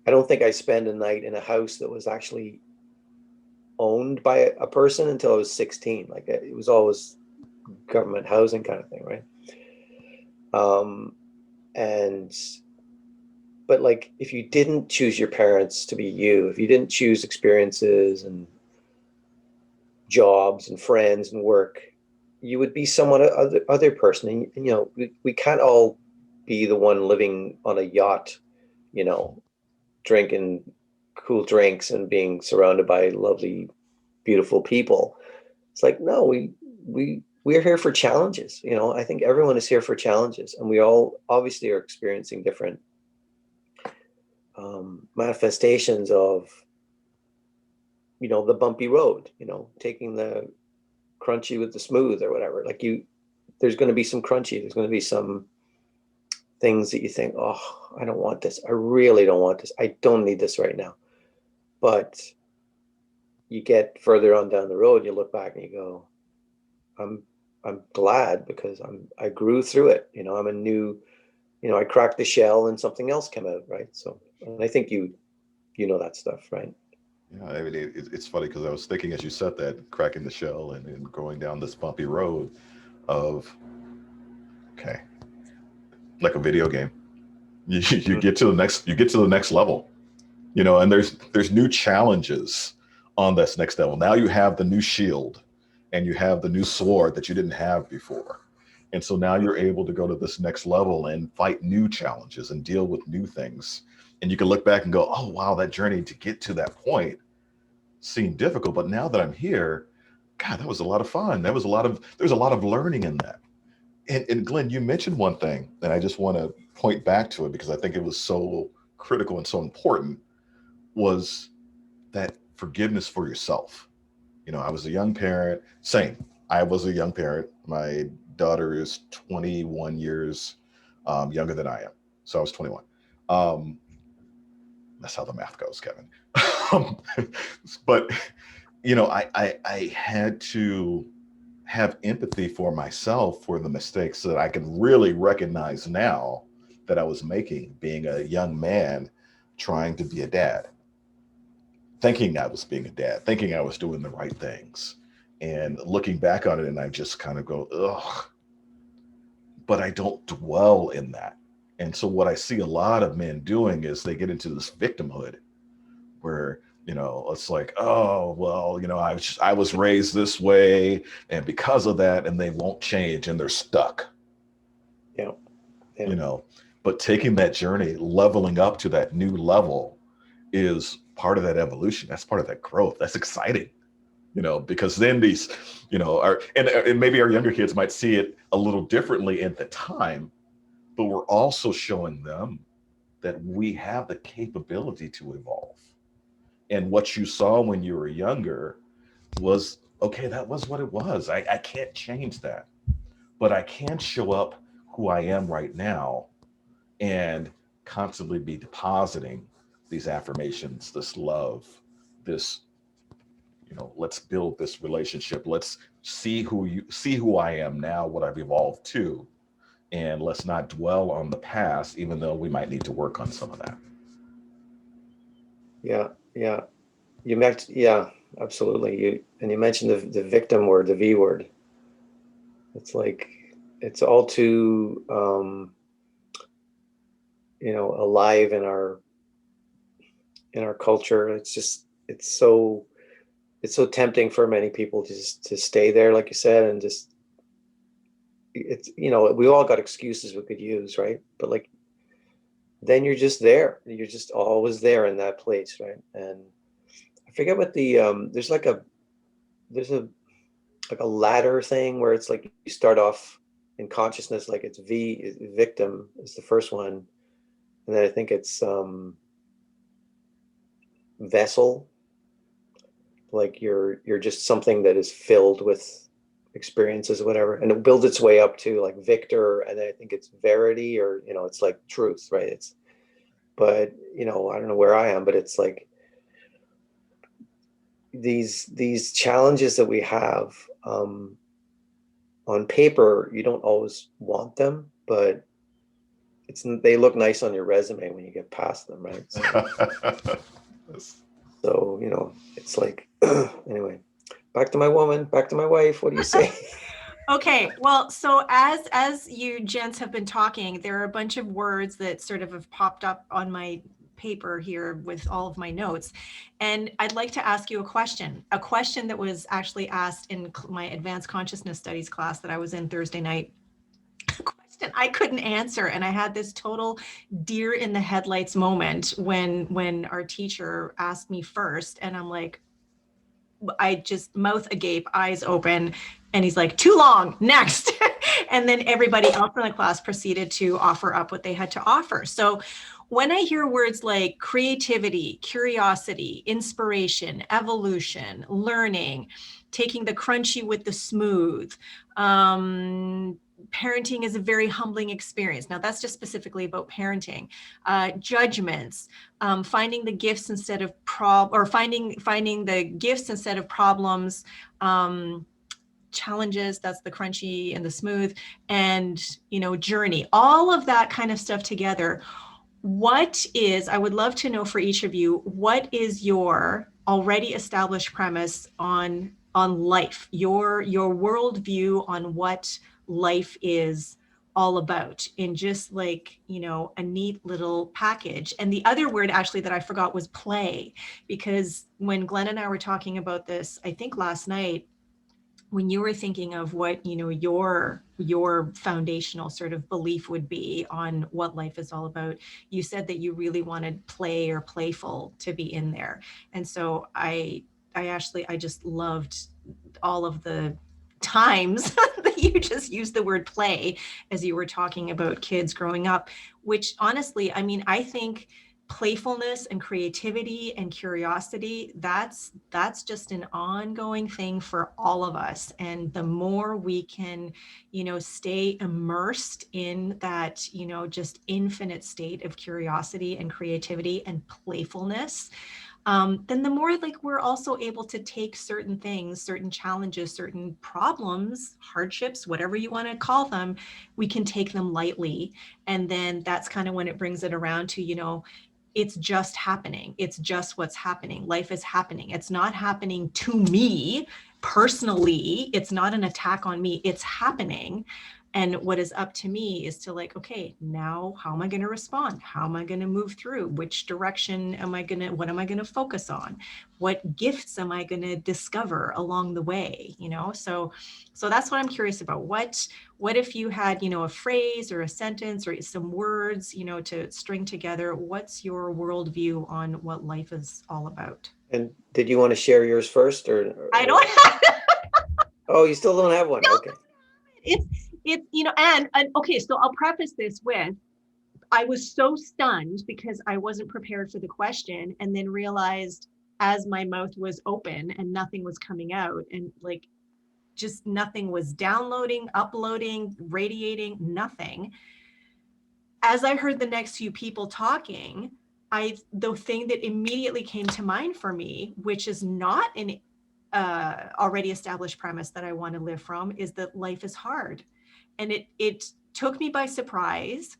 Speaker 3: I don't think I spent a night in a house that was actually owned by a person until I was 16. Like it was always government housing kind of thing, right? But like, if you didn't choose your parents to be you, if you didn't choose experiences and jobs and friends and work, you would be someone other person. And we can't all be the one living on a yacht, drinking cool drinks and being surrounded by lovely, beautiful people. It's like, no, we're here for challenges. I think everyone is here for challenges, and we all obviously are experiencing different manifestations of the bumpy road, taking the crunchy with the smooth, or whatever. Like there's going to be some crunchy, there's going to be some things that you think, oh, I don't want this, I really don't want this, I don't need this right now. But you get further on down the road, you look back and you go, I'm glad, because I grew through it. I'm a new, I cracked the shell and something else came out, right? So, and I think you know that stuff, right?
Speaker 2: Yeah, I mean, it's funny because I was thinking as you said that, cracking the shell and going down this bumpy road of, okay, like a video game. You get to the next level, and there's new challenges on this next level. Now you have the new shield, and you have the new sword that you didn't have before. And so now you're able to go to this next level and fight new challenges and deal with new things. And you can look back and go, oh, wow, that journey to get to that point seemed difficult. But now that I'm here, God, that was a lot of fun. There's a lot of learning in that. And Glenn, you mentioned one thing, and I just want to point back to it because I think it was so critical and so important, was that forgiveness for yourself. I was a young parent. Same. I was a young parent. My daughter is 21 years younger than I am. So I was 21. Um, that's how the math goes, Kevin. Um, but, I had to have empathy for myself for the mistakes that I can really recognize now that I was making, being a young man trying to be a dad, thinking I was being a dad, thinking I was doing the right things, and looking back on it, and I just kind of go, ugh, but I don't dwell in that. And so what I see a lot of men doing is they get into this victimhood where, it's like, oh, well, I was raised this way, and because of that, and they won't change, and they're stuck.
Speaker 3: Yeah. Yeah.
Speaker 2: But taking that journey, leveling up to that new level is part of that evolution. That's part of that growth. That's exciting, because then these, and maybe our younger kids might see it a little differently at the time, but we're also showing them that we have the capability to evolve. And what you saw when you were younger was, okay, that was what it was. I can't change that, but I can show up who I am right now and constantly be depositing these affirmations, this love, this, let's build this relationship. Let's see who I am now, what I've evolved to, and let's not dwell on the past, even though we might need to work on some of that.
Speaker 3: Yeah. Yeah. Yeah, absolutely. You mentioned the victim word, the V word. It's like, it's all too, alive in our culture. It's so tempting for many people just to stay there, like you said, and just, it's, we all got excuses we could use, right? But like, then you're just there. You're just always there in that place, right? And I forget what there's like a ladder thing where it's like you start off in consciousness, like it's victim is the first one, and then I think it's vessel, like you're just something that is filled with experiences or whatever, and it builds its way up to like victor, and then I think it's verity, or it's like truth, right? But I don't know where I am, but it's like these challenges that we have, on paper you don't always want them, but they look nice on your resume when you get past them, right? So it's like, anyway, back to my wife, what do you say?
Speaker 1: Okay, well, so as you gents have been talking, there are a bunch of words that sort of have popped up on my paper here with all of my notes. And I'd like to ask you a question that was actually asked in my advanced consciousness studies class that I was in Thursday night. A question I couldn't answer. And I had this total deer in the headlights moment when our teacher asked me first. And I'm like, I just mouth agape, eyes open, and he's like, too long, next. And then everybody else in the class proceeded to offer up what they had to offer. So when I hear words like creativity, curiosity, inspiration, evolution, learning, taking the crunchy with the smooth, parenting is a very humbling experience. Now that's just specifically about parenting. Judgments, finding the gifts instead of finding the gifts instead of problems, challenges, that's the crunchy and the smooth, and journey, all of that kind of stuff together. I would love to know for each of you, what is your already established premise on life, your worldview on what life is all about, in just like, a neat little package. And the other word actually that I forgot was play, because when Glenn and I were talking about this, I think last night, when you were thinking of what your foundational sort of belief would be on what life is all about, you said that you really wanted play or playful to be in there. And so I just loved all of the times that you just used the word play as you were talking about kids growing up, which honestly, I mean, I think playfulness and creativity and curiosity, that's just an ongoing thing for all of us. And the more we can, stay immersed in that, just infinite state of curiosity and creativity and playfulness, then the more like we're also able to take certain things, certain challenges, certain problems, hardships, whatever you want to call them, we can take them lightly. And then that's kind of when it brings it around to, it's just happening. It's just what's happening. Life is happening. It's not happening to me personally. It's not an attack on me. It's happening. And what is up to me is to like, okay, now how am I going to respond? How am I going to move through? Which direction what am I going to focus on? What gifts am I going to discover along the way? So that's what I'm curious about. What if you had, a phrase or a sentence or some words, to string together? What's your worldview on what life is all about?
Speaker 3: And did you want to share yours first, or
Speaker 1: I don't have
Speaker 3: Oh, you still don't have one? Okay.
Speaker 1: it's and okay, so I'll preface this with, I was so stunned because I wasn't prepared for the question, and then realized as my mouth was open and nothing was coming out, and like just nothing was downloading, uploading, radiating, nothing. As I heard the next few people talking, the thing that immediately came to mind for me, which is not an already established premise that I want to live from, is that life is hard. And it took me by surprise,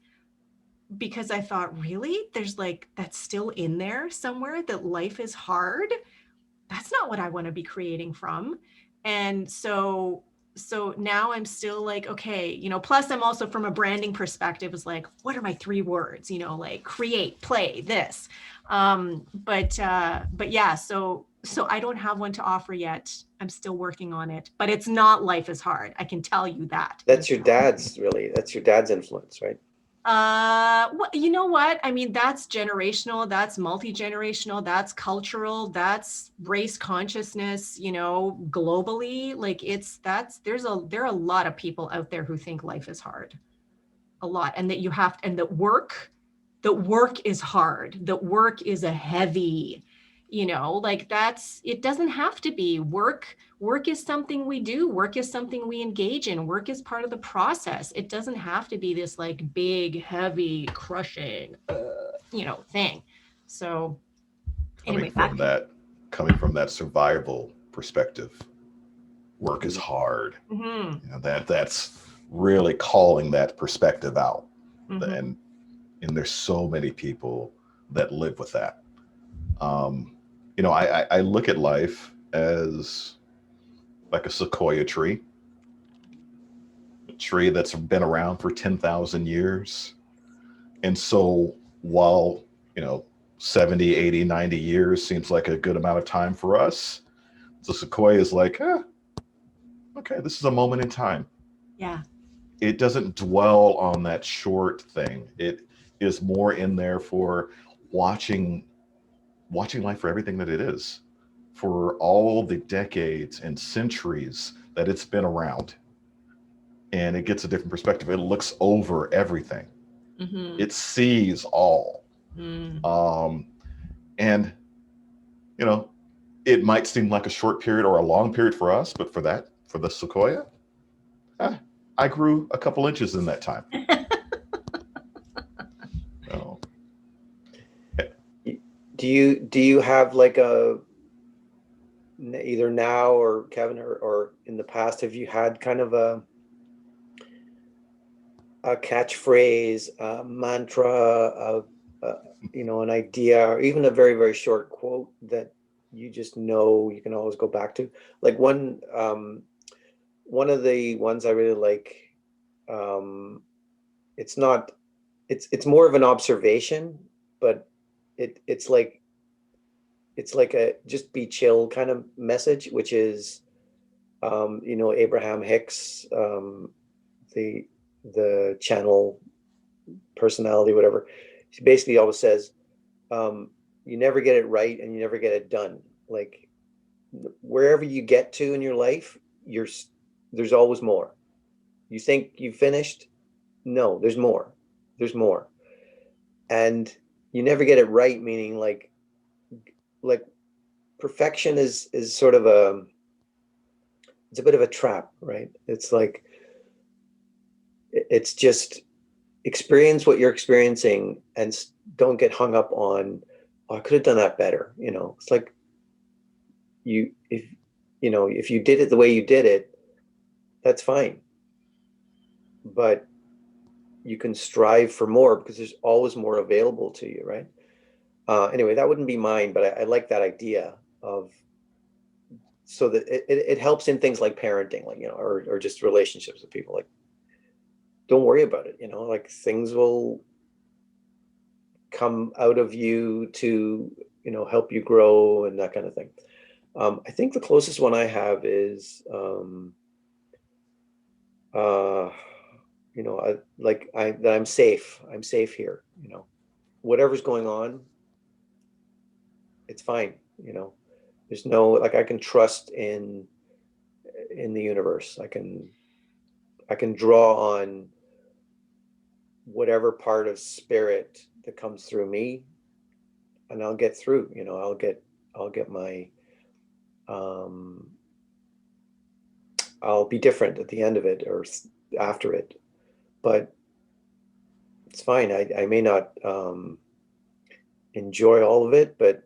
Speaker 1: because I thought, really? There's like, that's still in there somewhere, that life is hard? That's not what I want to be creating from. And so now I'm still like, okay, plus I'm also, from a branding perspective, is like, what are my 3 words, like create, play, this. But yeah, so I don't have one to offer yet. I'm still working on it, but it's not life is hard. I can tell you that.
Speaker 3: That's your dad's influence, right?
Speaker 1: Well, you know what? I mean, that's generational, that's multi-generational, that's cultural, that's race consciousness, globally. Like there are a lot of people out there who think life is hard. A lot. And that work is hard. That work is a heavy, like it doesn't have to be work. Work is something we do. Work is something we engage in. Work is part of the process. It doesn't have to be this like big, heavy, crushing, thing. So anyway,
Speaker 2: coming from that survival perspective, work is hard.
Speaker 1: Mm-hmm.
Speaker 2: That's really calling that perspective out.
Speaker 1: Mm-hmm.
Speaker 2: And there's so many people that live with that. I look at life as like a sequoia tree, a tree that's been around for 10,000 years. And so while, 70, 80, 90 years seems like a good amount of time for us, the sequoia is like, okay, this is a moment in time.
Speaker 1: Yeah.
Speaker 2: It doesn't dwell on that short thing. It is more in there for watching life for everything that it is, for all the decades and centuries that it's been around. And it gets a different perspective. It looks over everything.
Speaker 1: Mm-hmm.
Speaker 2: It sees all. And it might seem like a short period or a long period for us, but for the sequoia, I grew a couple inches in that time. So,
Speaker 3: do you have like either now or Kevin or in the past, have you had kind of a catchphrase, a mantra, an idea, or even a very, very short quote that you just know you can always go back to? Like one of the ones I really like, it's more of an observation, but it's like a just be chill kind of message, which is Abraham Hicks, the channel personality, whatever. He basically always says, you never get it right and you never get it done. Like wherever you get to in your life, there's always more. You think you've finished? No, there's more. And you never get it right, meaning like perfection is sort of it's a bit of a trap, right? It's like it's just experience what you're experiencing and don't get hung up on, oh, I could have done that better. It's like if if you did it the way you did it, that's fine, but you can strive for more because there's always more available to you, right? Anyway, that wouldn't be mine, but I like that idea of, so that it helps in things like parenting, like, or just relationships with people. Like, don't worry about it, like things will come out of you to, help you grow and that kind of thing. I think the closest one I have is, uh, that I'm safe. I'm safe here. Whatever's going on, it's fine. There's no, like, I can trust in the universe. I can draw on whatever part of spirit that comes through me, and I'll get through. I'll get my I'll be different at the end of it or after it, but it's fine. I may not enjoy all of it, but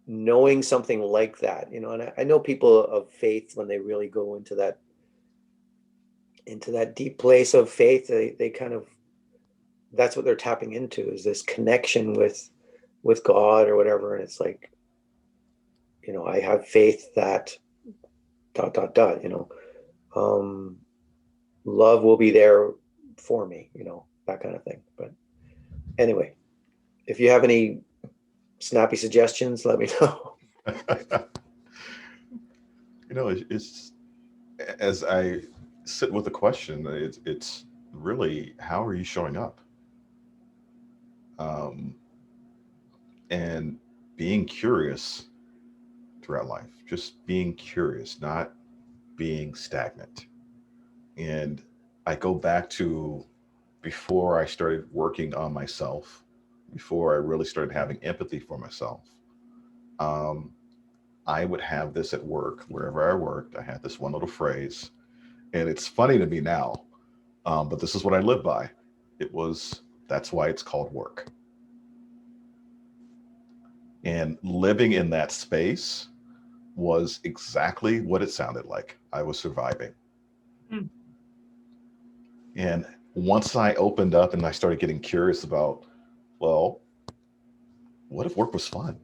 Speaker 3: knowing something like that, and I know people of faith, when they really go into that deep place of faith, they kind of, that's what they're tapping into, is this connection with God or whatever. And it's like, I have faith that dot dot dot, um, love will be there for me, that kind of thing. But anyway, if you have any snappy suggestions, let me know.
Speaker 2: It's as I sit with the question, it's really, how are you showing up? Um, and being curious throughout life, just being curious, not being stagnant. And I go back to before I started working on myself, before I really started having empathy for myself. Um, I would have this at work, wherever I worked. I had this one little phrase, and it's funny to me now, but this is what I live by. It was, that's why it's called work. And living in that space was exactly what it sounded like. I was surviving.
Speaker 1: Mm.
Speaker 2: And once I opened up and I started getting curious about, well, what if work was fun?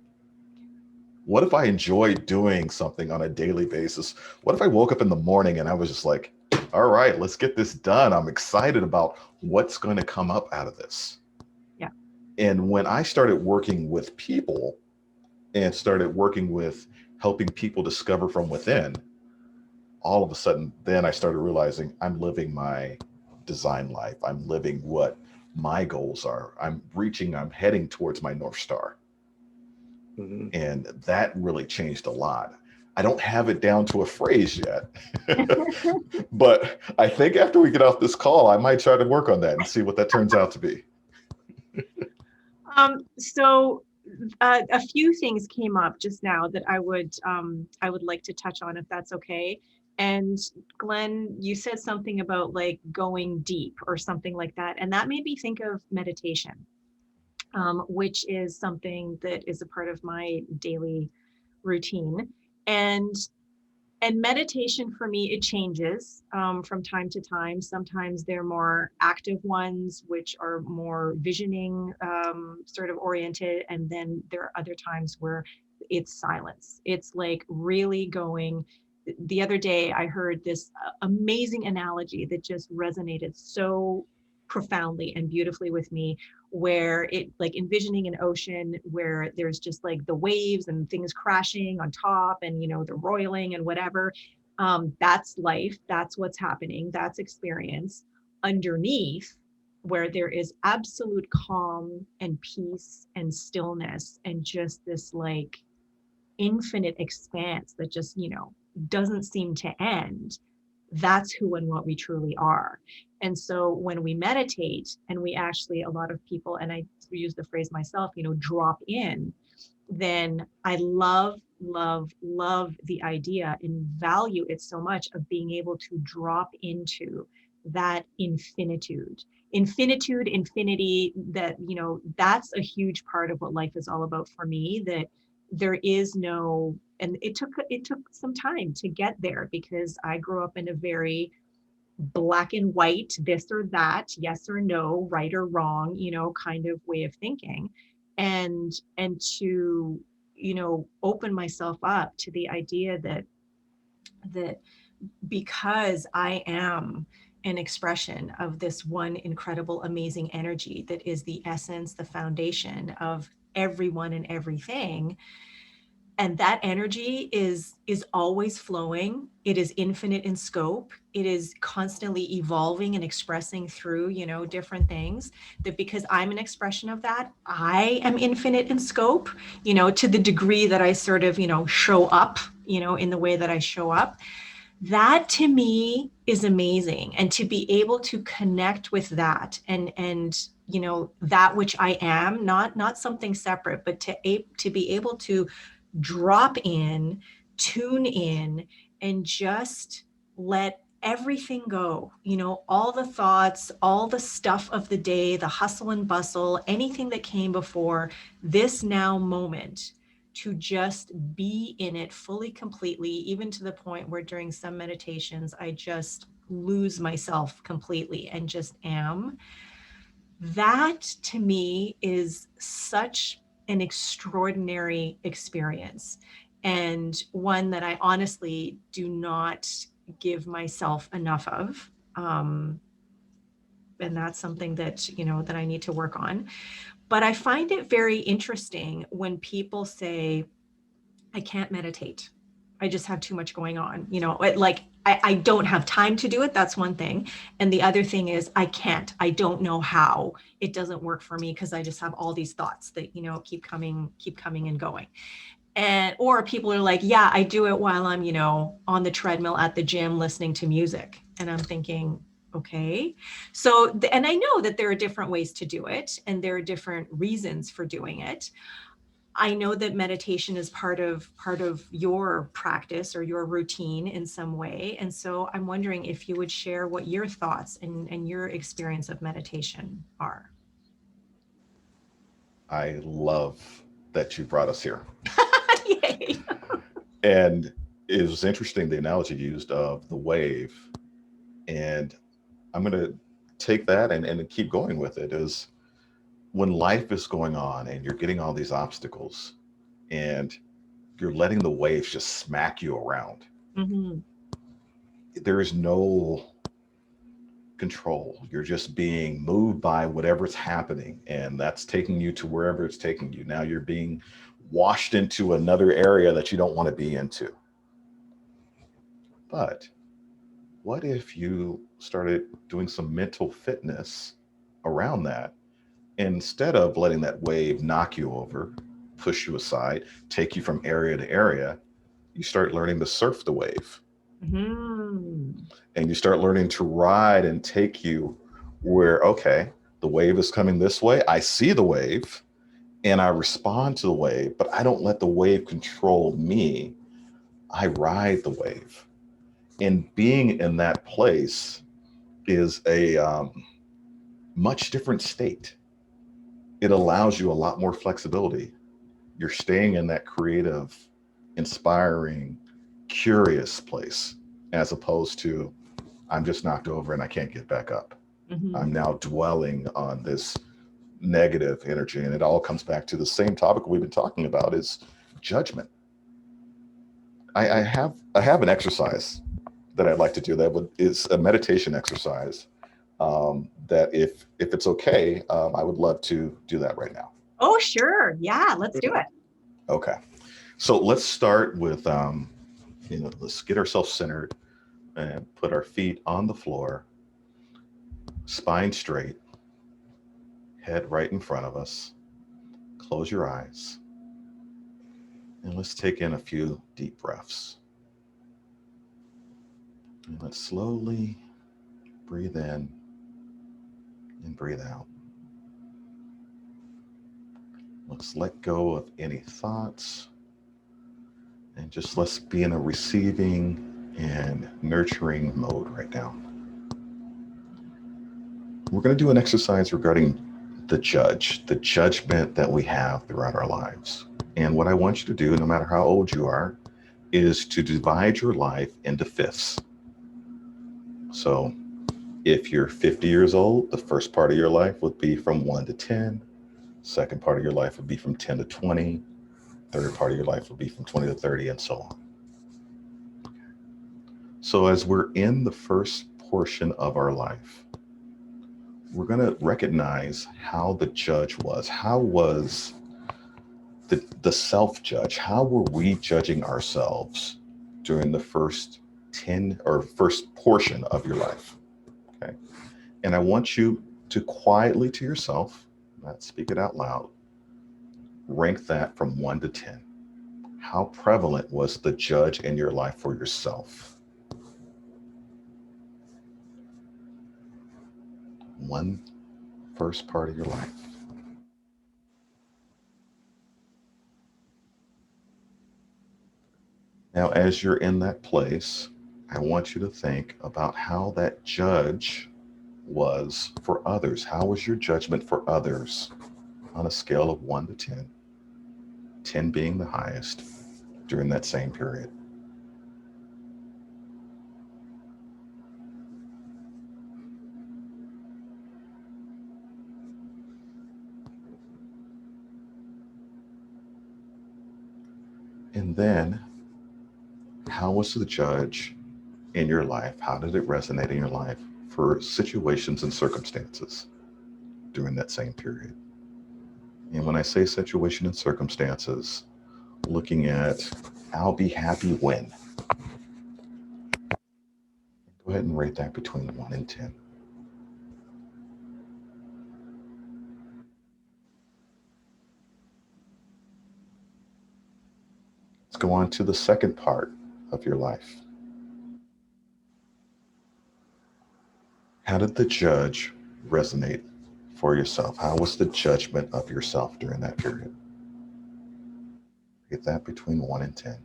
Speaker 2: What if I enjoyed doing something on a daily basis? What if I woke up in the morning and I was just like, all right, let's get this done. I'm excited about what's going to come up out of this.
Speaker 1: Yeah.
Speaker 2: And when I started working with people and started working with helping people discover from within, all of a sudden, then I started realizing I'm living my design life. I'm living what my goals are. I'm heading towards my North Star.
Speaker 3: Mhm.
Speaker 2: And that really changed a lot. I don't have it down to a phrase yet, but I think after we get off this call, I might try to work on that and see what that turns out to be.
Speaker 1: So a few things came up just now that I would like to touch on, if that's okay. And Glenn, you said something about like going deep or something like that, and that made me think of meditation, which is something that is a part of my daily routine. And meditation for me, it changes from time to time. Sometimes they're more active ones, which are more visioning sort of oriented. And then there are other times where it's silence. It's like really going. The other day, I heard this amazing analogy that just resonated so profoundly and beautifully with me, where it, like, envisioning an ocean where there's just like the waves and things crashing on top, and the roiling and whatever. That's life, that's what's happening, that's experience. Underneath, where there is absolute calm and peace and stillness and just this like infinite expanse that just doesn't seem to end. that's who and what we truly are. And so when we meditate and we actually, a lot of people, and I use the phrase myself, drop in, then I love, love, love the idea and value it so much of being able to drop into that infinity, that, that's a huge part of what life is all about for me, that there is no, and it took some time to get there, because I grew up in a very black and white, this or that, yes or no, right or wrong, kind of way of thinking. And to, open myself up to the idea that because I am an expression of this one incredible, amazing energy that is the essence, the foundation of everyone and everything, and that energy is always flowing, it is infinite in scope, it is constantly evolving and expressing through, different things, that because I'm an expression of that, I am infinite in scope, to the degree that I sort of, show up, in the way that I show up. That to me is amazing. And to be able to connect with that, and that which I am, not something separate, but to be able to drop in, tune in, and just let everything go, all the thoughts, all the stuff of the day, the hustle and bustle, anything that came before this now moment, to just be in it fully, completely, even to the point where during some meditations, I just lose myself completely and just am. That to me is such an extraordinary experience, and one that I honestly do not give myself enough of. And that's something that, that I need to work on. But I find it very interesting when people say, I can't meditate. I just have too much going on. Like I don't have time to do it. That's one thing. And the other thing is I can't. I don't know how. It doesn't work for me because I just have all these thoughts that, keep coming and going. And or people are like, yeah, I do it while I'm, on the treadmill at the gym listening to music. And I'm thinking, okay. So, and I know that there are different ways to do it, and there are different reasons for doing it. I know that meditation is part of your practice or your routine in some way. And so I'm wondering if you would share what your thoughts and your experience of meditation are.
Speaker 2: I love that you brought us here.
Speaker 1: Yay.
Speaker 2: And it was interesting, the analogy used of the wave. And I'm going to take that and keep going with it, is when life is going on and you're getting all these obstacles and you're letting the waves just smack you around.
Speaker 1: Mm-hmm.
Speaker 2: There is no control. You're just being moved by whatever's happening, and that's taking you to wherever it's taking you. Now you're being washed into another area that you don't want to be into. But what if you started doing some mental fitness around that? Instead of letting that wave knock you over, push you aside, take you from area to area, you start learning to surf the wave.
Speaker 1: Mm-hmm.
Speaker 2: And you start learning to ride and take you where, okay, the wave is coming this way. I see the wave and I respond to the wave, but I don't let the wave control me. I ride the wave. And being in that place is a much different state. It allows you a lot more flexibility. You're staying in that creative, inspiring, curious place, as opposed to, I'm just knocked over and I can't get back up.
Speaker 1: Mm-hmm.
Speaker 2: I'm now dwelling on this negative energy. And it all comes back to the same topic we've been talking about, is judgment. I have an exercise that I'd like to do is a meditation exercise, that if it's okay, I would love to do that right now.
Speaker 1: Oh, sure. Yeah, let's do it.
Speaker 2: Okay. So let's start with, let's get ourselves centered and put our feet on the floor, spine straight, head right in front of us. Close your eyes. And let's take in a few deep breaths. And let's slowly breathe in and breathe out. Let's let go of any thoughts and just let's be in a receiving and nurturing mode right now. We're going to do an exercise regarding the judgment that we have throughout our lives. And what I want you to do, no matter how old you are, is to divide your life into fifths. So if you're 50 years old, the first part of your life would be from 1 to 10. Second part of your life would be from 10 to 20. Third part of your life would be from 20 to 30, and so on. So as we're in the first portion of our life, we're going to recognize how the judge was. How was the self-judge? How were we judging ourselves during the first 10 or first portion of your life? Okay. And I want you to quietly to yourself, not speak it out loud, rank that from 1 to 10. How prevalent was the judge in your life for yourself? 1, first part of your life. Now, as you're in that place, I want you to think about how that judge was for others. How was your judgment for others on a scale of 1 to 10? 10 being the highest during that same period. And then, how was the judge in your life? How did it resonate in your life for situations and circumstances during that same period? And when I say situation and circumstances, looking at I'll be happy when. Go ahead and rate that between 1 and 10. Let's go on to the second part of your life. How did the judge resonate for yourself? How was the judgment of yourself during that period? Get that between 1 and 10.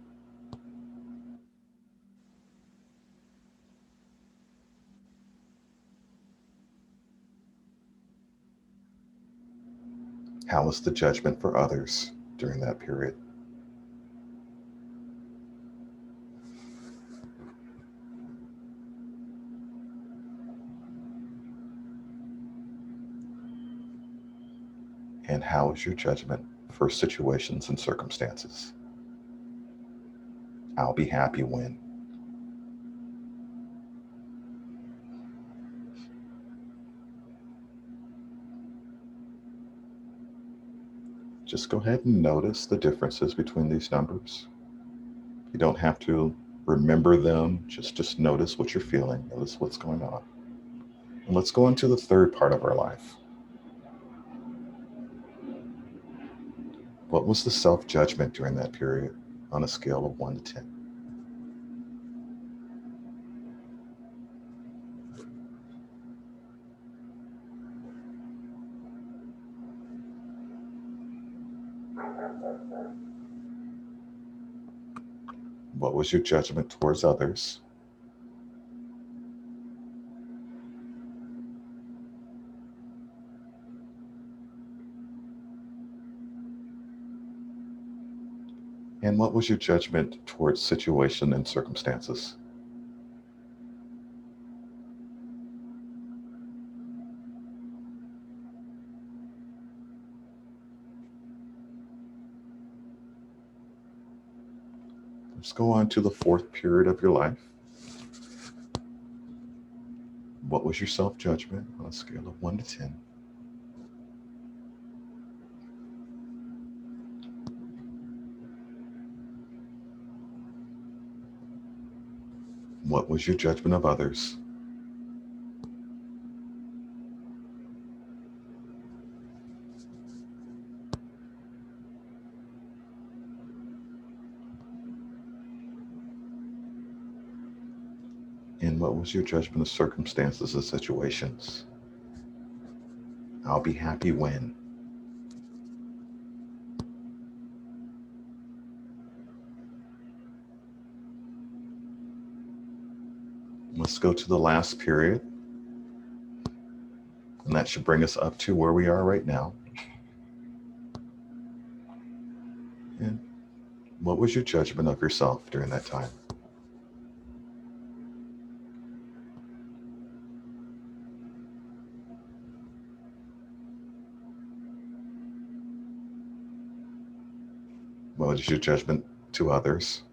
Speaker 2: How was the judgment for others during that period? And how is your judgment for situations and circumstances? I'll be happy when. Just go ahead and notice the differences between these numbers. You don't have to remember them, just notice what you're feeling, notice what's going on. And let's go into the third part of our life. What was the self-judgment during that period on a scale of 1 to 10? What was your judgment towards others? And what was your judgment towards situation and circumstances? Let's go on to the fourth period of your life. What was your self-judgment on a scale of 1 to 10? What was your judgment of others? And what was your judgment of circumstances and situations? I'll be happy when. Let's go to the last period. And that should bring us up to where we are right now. And what was your judgment of yourself during that time? What is your judgment to others?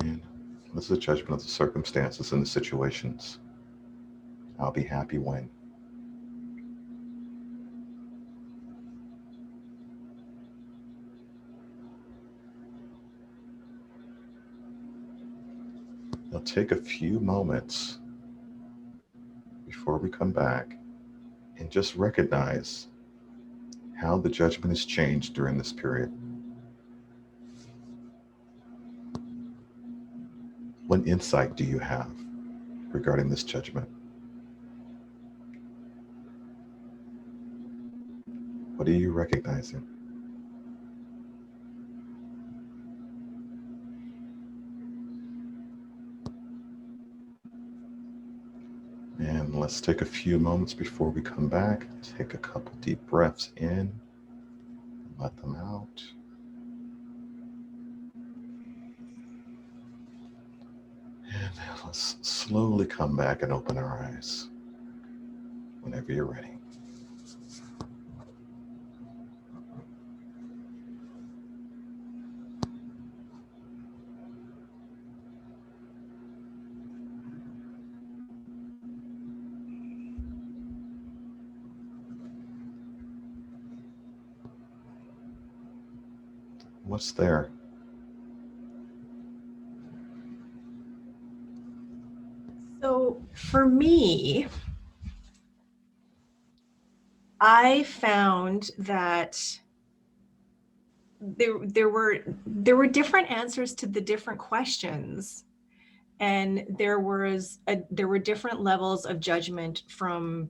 Speaker 2: And what is the judgment of the circumstances and the situations? I'll be happy when. Now take a few moments before we come back and just recognize how the judgment has changed during this period. What insight do you have regarding this judgment? What are you recognizing? And let's take a few moments before we come back. Take a couple deep breaths in, let them out. And let's slowly come back and open our eyes whenever you're ready. What's there?
Speaker 1: So for me, I found that there were different answers to the different questions, and there were different levels of judgment from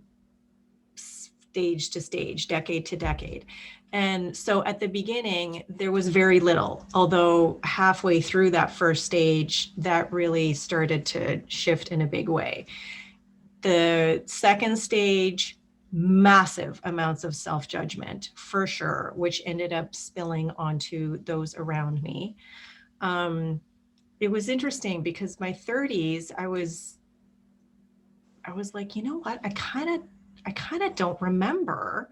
Speaker 1: stage to stage, decade to decade. And so at the beginning, there was very little, although halfway through that first stage, that really started to shift in a big way. The second stage, massive amounts of self-judgment for sure, which ended up spilling onto those around me. It was interesting because my 30s, I was like, you know what, I kind of don't remember.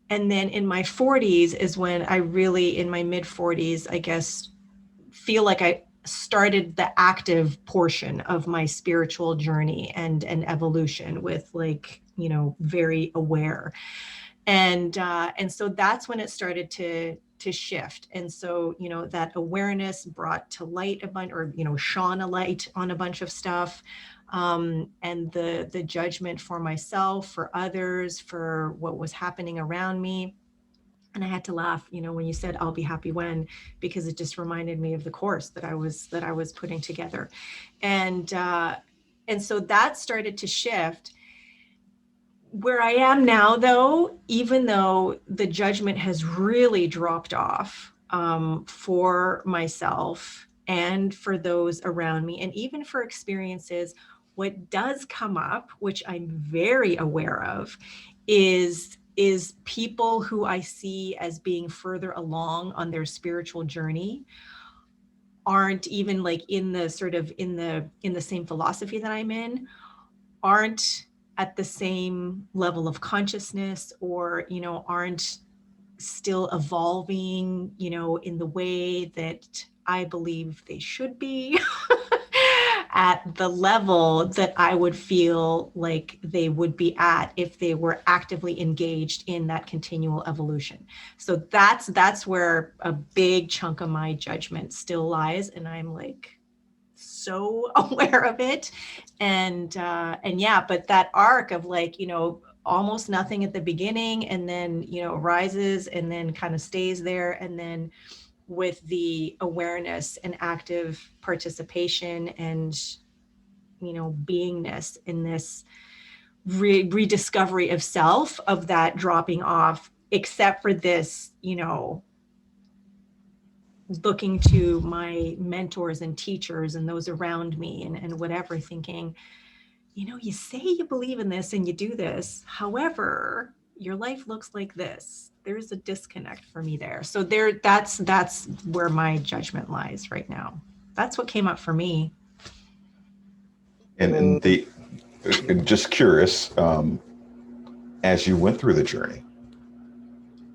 Speaker 1: And then in my 40s is when I really, in my mid 40s, I guess, feel like I started the active portion of my spiritual journey and evolution with, like, you know, very aware. And so that's when it started to shift. And so, you know, that awareness brought to light a bunch, or, you know, shone a light on a bunch of stuff. And the judgment for myself, for others, for what was happening around me. And I had to laugh, you know, when you said I'll be happy when, because it just reminded me of the course that I was putting together. And so that started to shift. Where I am now, though, even though the judgment has really dropped off, for myself and for those around me, and even for experiences, what does come up, which I'm very aware of, is people who I see as being further along on their spiritual journey aren't even, like, in the sort of in the same philosophy that I'm in, aren't at the same level of consciousness, or, you know, aren't still evolving, you know, in the way that I believe they should be at the level that I would feel like they would be at if they were actively engaged in that continual evolution. So that's where a big chunk of my judgment still lies. And I'm like so aware of it. And yeah, but that arc of like, you know, almost nothing at the beginning, and then, you know, rises and then kind of stays there. And then with the awareness and active participation and, you know, beingness in this rediscovery of self, of that dropping off, except for this, you know, looking to my mentors and teachers and those around me and whatever, thinking, you know, you say you believe in this and you do this. However, your life looks like this. There's a disconnect for me there. So that's where my judgment lies right now. That's what came up for me.
Speaker 2: And the just curious, as you went through the journey,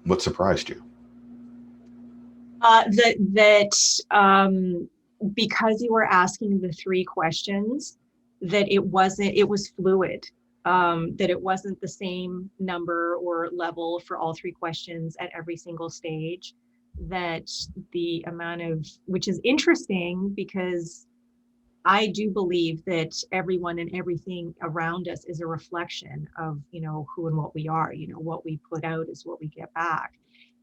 Speaker 2: what surprised you?
Speaker 1: That because you were asking the three questions, that it was fluid, that it wasn't the same number or level for all three questions at every single stage, that the amount of, which is interesting because I do believe that everyone and everything around us is a reflection of, you know, who and what we are. You know, what we put out is what we get back.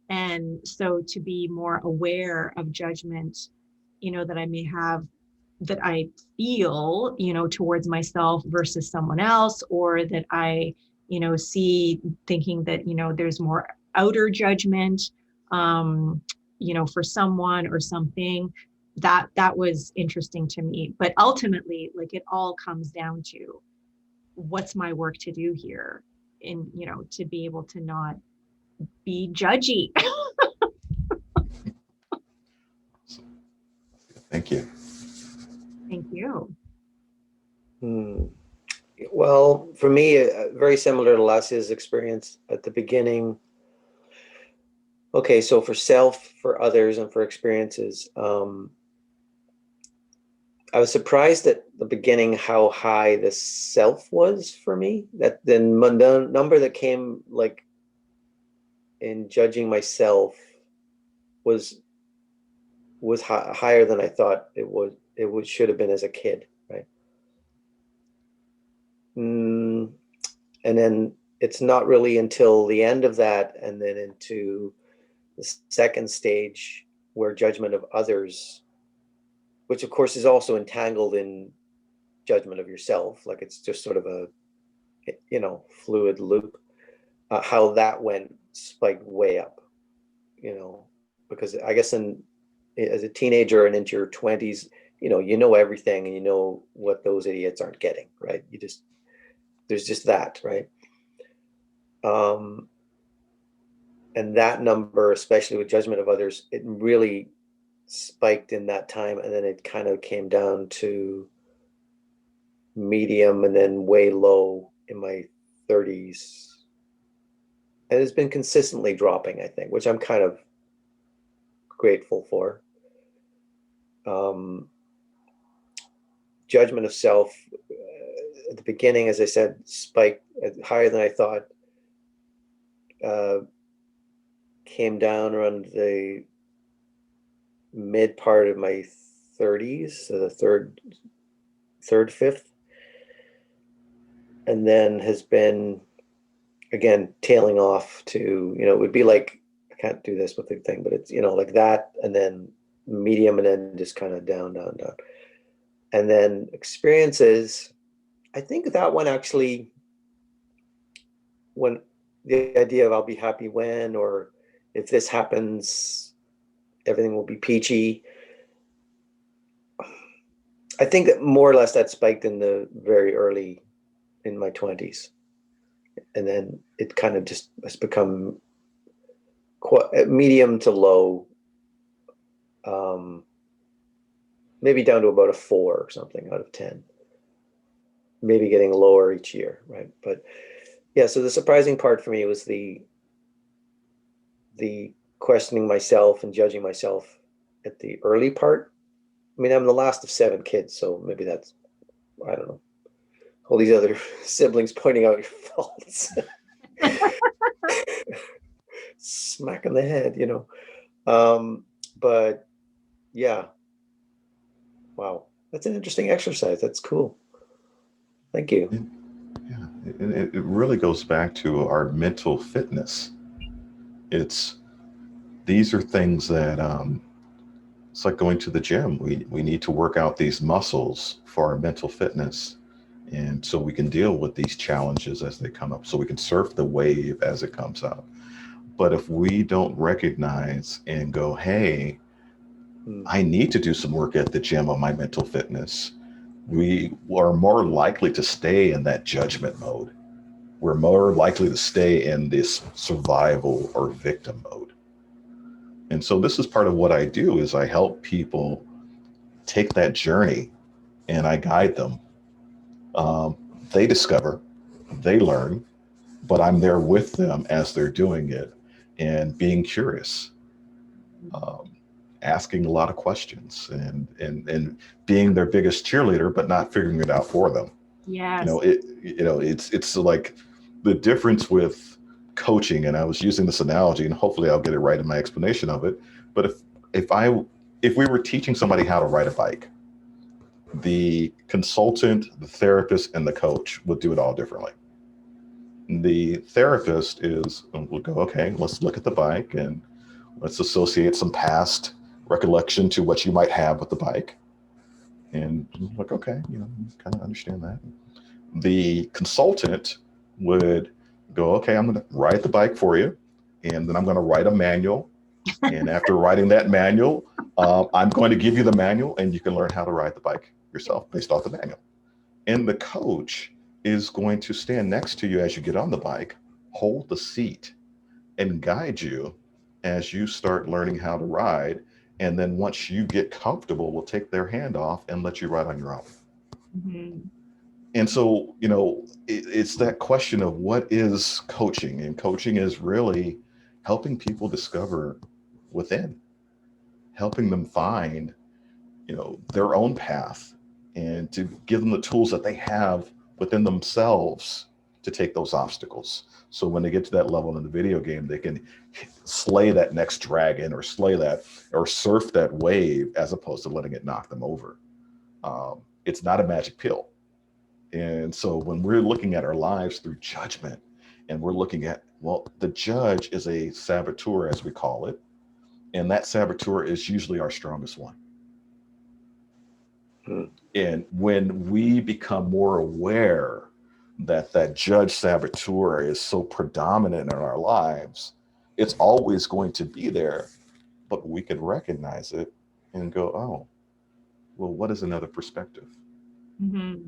Speaker 1: And so to be more aware of judgment, you know, that I may have, that I feel, you know, towards myself versus someone else, or that I, you know, see, thinking that, you know, there's more outer judgment, you know, for someone or something, that was interesting to me. But ultimately, like, it all comes down to, what's my work to do here, in, you know, to be able to not be judgy.
Speaker 2: Thank you.
Speaker 1: Thank you.
Speaker 3: Well, for me, very similar to Lassia's experience at the beginning. Okay, so for self, for others, and for experiences, I was surprised at the beginning how high the self was for me. That the number that came, like, in judging myself was higher than I thought it should have been as a kid, right? And then it's not really until the end of that, and then into the second stage, where judgment of others, which of course is also entangled in judgment of yourself, like it's just sort of a, you know, fluid loop, how that went spiked way up, you know, because I guess as a teenager and into your 20s, you know everything, and you know what those idiots aren't getting, right? There's just that, right? And that number, especially with judgment of others, it really spiked in that time, and then it kind of came down to medium and then way low in my 30s. And it's been consistently dropping, I think, which I'm kind of grateful for. Judgment of self, at the beginning, as I said, spiked higher than I thought. Came down around the mid part of my 30s, so the fifth, and then has been, again, tailing off to, you know, it would be like, I can't do this with the thing, but it's, you know, like that, and then medium, and then just kind of down. And then experiences, I think that one actually, when the idea of I'll be happy when, or if this happens, everything will be peachy. I think that more or less that spiked in the very early, in my 20s. And then it kind of just has become quite medium to low, maybe down to about a 4 or something out of 10, maybe getting lower each year, right? But yeah, so the surprising part for me was the questioning myself and judging myself at the early part. I mean, I'm the last of 7 kids, so maybe that's, I don't know, all these other siblings pointing out your faults. Smack on the head, you know. But yeah, wow. That's an interesting exercise. That's cool. Thank you.
Speaker 2: Yeah, it really goes back to our mental fitness. It's these are things that it's like going to the gym. We need to work out these muscles for our mental fitness, and so we can deal with these challenges as they come up, so we can surf the wave as it comes up. But if we don't recognize and go, hey,
Speaker 3: Mm.
Speaker 2: I need to do some work at the gym on my mental fitness, we are more likely to stay in that judgment mode. We're more likely to stay in this survival or victim mode. And so this is part of what I do is I help people take that journey and I guide them. Um, they discover, they learn, but I'm there with them as they're doing it and being curious, um, asking a lot of questions and being their biggest cheerleader, but not figuring it out for them.
Speaker 1: Yes.
Speaker 2: It's like the difference with coaching, and I was using this analogy, and hopefully I'll get it right in my explanation of it. But if I if we were teaching somebody how to ride a bike, the consultant, the therapist, and the coach would do it all differently. The therapist will go, okay, let's look at the bike and let's associate some past recollection to what you might have with the bike. And like, okay, kind of understand that. The consultant would go, okay, I'm going to ride the bike for you. And then I'm going to write a manual. And after writing that manual, I'm going to give you the manual and you can learn how to ride the bike yourself based off the manual. And the coach is going to stand next to you as you get on the bike, hold the seat, and guide you as you start learning how to ride. And then once you get comfortable, will take their hand off and let you ride on your own.
Speaker 1: Mm-hmm.
Speaker 2: And so, it's that question of what is coaching? And coaching is really helping people discover within, helping them find, their own path and to give them the tools that they have within themselves to take those obstacles. So when they get to that level in the video game, they can slay that next dragon or slay that or surf that wave as opposed to letting it knock them over. It's not a magic pill. And so when we're looking at our lives through judgment and we're looking at, well, the judge is a saboteur, as we call it. And that saboteur is usually our strongest one.
Speaker 3: Mm.
Speaker 2: And when we become more aware that that judge saboteur is so predominant in our lives, it's always going to be there, but we can recognize it and go, oh, well, what is another perspective?
Speaker 1: Mm-hmm.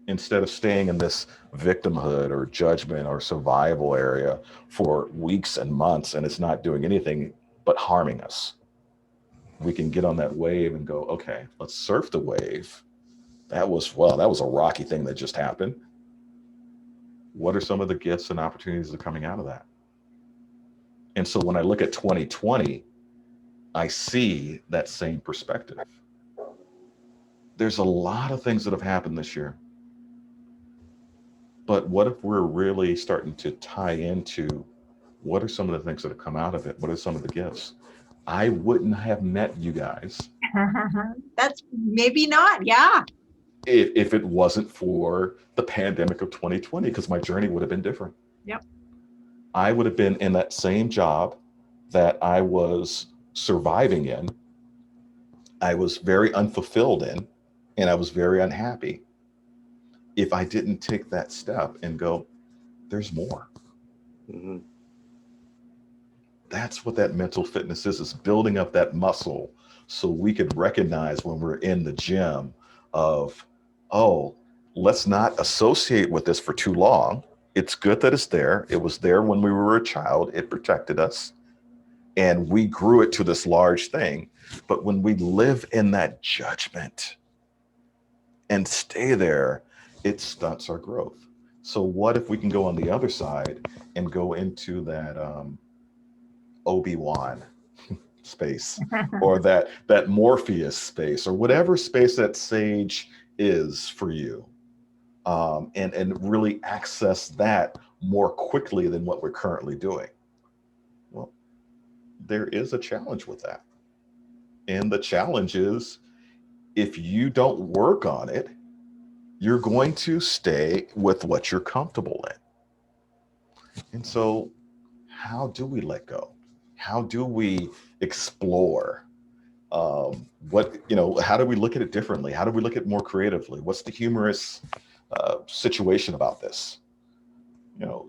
Speaker 2: Instead of staying in this victimhood or judgment or survival area for weeks and months and it's not doing anything but harming us, we can get on that wave and go, okay, let's surf the wave. That was a rocky thing that just happened. What are some of the gifts and opportunities that are coming out of that? And so when I look at 2020, I see that same perspective. There's a lot of things that have happened this year. But what if we're really starting to tie into what are some of the things that have come out of it? What are some of the gifts? I wouldn't have met you guys
Speaker 1: That's maybe not. Yeah.
Speaker 2: if it wasn't for the pandemic of 2020, because my journey would have been different.
Speaker 1: Yep.
Speaker 2: I would have been in that same job that I was surviving in. I was very unfulfilled in, and I was very unhappy if I didn't take that step and go, there's more.
Speaker 3: Mm-hmm.
Speaker 2: That's what that mental fitness is building up that muscle so we could recognize when we're in the gym of, oh, let's not associate with this for too long. It's good that it's there. It was there when we were a child. It protected us and we grew it to this large thing. But when we live in that judgment and stay there, it stunts our growth. So what if we can go on the other side and go into that Obi-Wan space or that Morpheus space or whatever space that sage is for you, and really access that more quickly than what we're currently doing. Well, there is a challenge with that. And the challenge is if you don't work on it, you're going to stay with what you're comfortable in. And so, how do we let go? How do we explore? How do we look at it differently? How do we look at it more creatively? What's the humorous situation about this?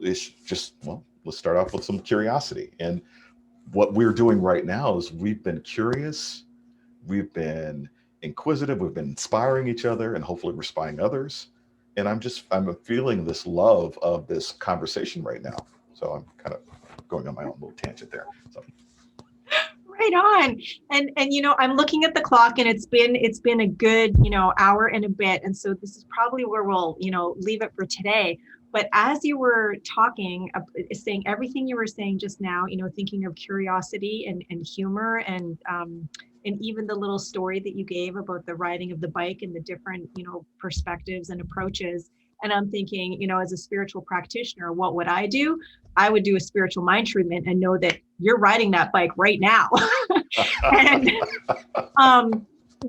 Speaker 2: It's just, well, let's start off with some curiosity. And what we're doing right now is we've been curious, we've been inquisitive, we've been inspiring each other, and hopefully we're inspiring others. And I'm feeling this love of this conversation right now. So I'm kind of going on my own little tangent there. So.
Speaker 1: Right on. And I'm looking at the clock, and it's been a good, hour and a bit. And so this is probably where we'll, leave it for today. But as you were talking, saying everything you were saying just now, thinking of curiosity and humor and even the little story that you gave about the riding of the bike and the different, perspectives and approaches. And I'm thinking, as a spiritual practitioner, what would I do? I would do a spiritual mind treatment and know that you're riding that bike right now. And,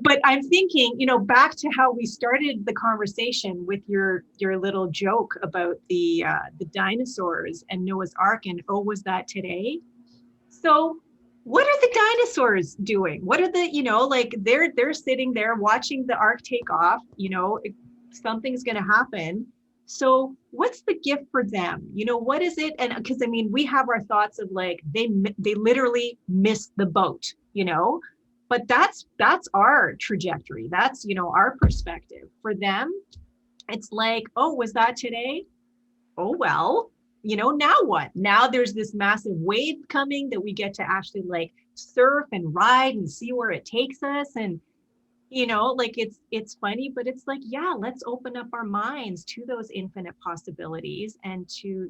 Speaker 1: but I'm thinking, back to how we started the conversation with your little joke about the dinosaurs and Noah's Ark, and oh, was that today? So what are the dinosaurs doing? What are they're sitting there watching the Ark take off, something's going to happen. So what's the gift for them? What is it? And because we have our thoughts of like, they literally missed the boat, but that's our trajectory. That's, our perspective. For them, it's like, oh, was that today? Oh, well, now what? Now there's this massive wave coming that we get to actually like surf and ride and see where it takes us. And it's funny, but it's like, yeah, let's open up our minds to those infinite possibilities and to,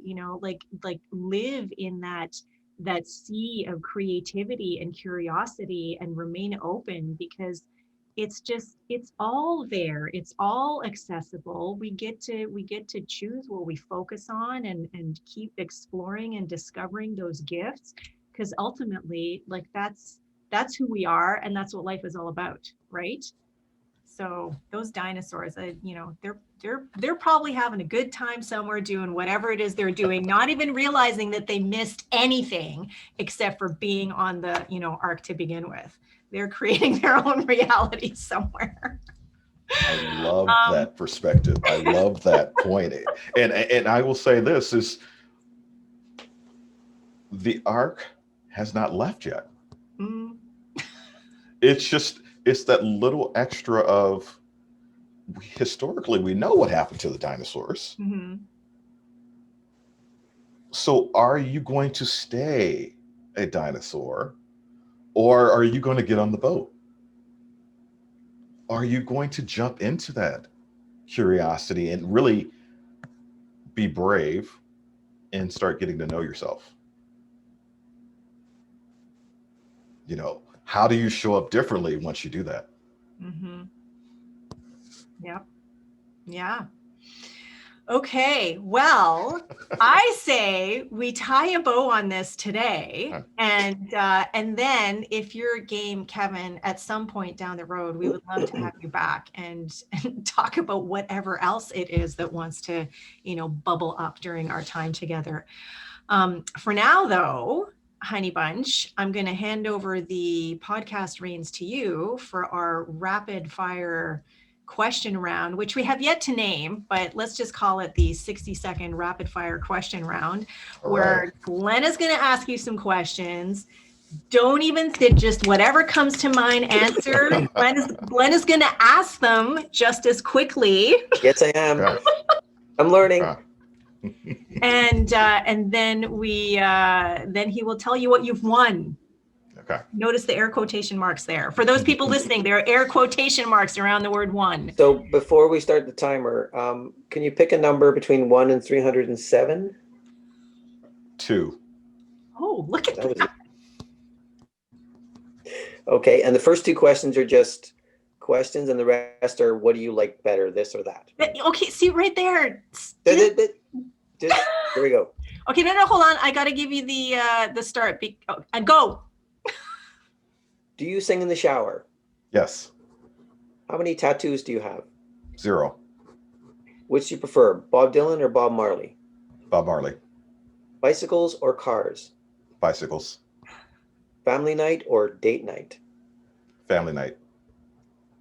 Speaker 1: like live in that sea of creativity and curiosity and remain open, because it's all there. It's all accessible. We get to choose what we focus on and keep exploring and discovering those gifts, because ultimately, like that's who we are, and that's what life is all about, right? So those dinosaurs, they're probably having a good time somewhere doing whatever it is they're doing, not even realizing that they missed anything except for being on the, Ark to begin with. They're creating their own reality somewhere.
Speaker 2: I love that perspective. I love that point. And I will say this is the Ark has not left yet. Mm. It's that little extra of, historically, we know what happened to the dinosaurs. Mm-hmm. So are you going to stay a dinosaur, or are you going to get on the boat? Are you going to jump into that curiosity and really be brave and start getting to know yourself? How do you show up differently once you do that? Mm-hmm.
Speaker 1: Yep. Yeah. Okay. Well, I say we tie a bow on this today, and then if you're game, Kevin, at some point down the road, we would love to have you back and talk about whatever else it is that wants to, bubble up during our time together. For now, though, Honey Bunch, I'm going to hand over the podcast reins to you for our rapid fire question round, which we have yet to name, but let's just call it the 60-second rapid fire question round, where Glenn is going to ask you some questions. Don't even think, just whatever comes to mind, answer. Glenn is going to ask them just as quickly.
Speaker 3: Yes, I am. I'm learning.
Speaker 1: And then then he will tell you what you've won.
Speaker 2: Okay.
Speaker 1: Notice the air quotation marks there. For those people listening, there are air quotation marks around the word won.
Speaker 3: So before we start the timer, can you pick a number between 1 and 307?
Speaker 2: 2.
Speaker 1: Oh, look at that.
Speaker 3: Okay, and the first 2 questions are just questions, and the rest are, what do you like better, this or that?
Speaker 1: Okay, see right there.
Speaker 3: Here we go.
Speaker 1: Okay, no, hold on. I got to give you the start. And go.
Speaker 3: Do you sing in the shower?
Speaker 2: Yes.
Speaker 3: How many tattoos do you have?
Speaker 2: 0.
Speaker 3: Which do you prefer, Bob Dylan or Bob Marley?
Speaker 2: Bob Marley.
Speaker 3: Bicycles or cars?
Speaker 2: Bicycles.
Speaker 3: Family night or date night?
Speaker 2: Family night.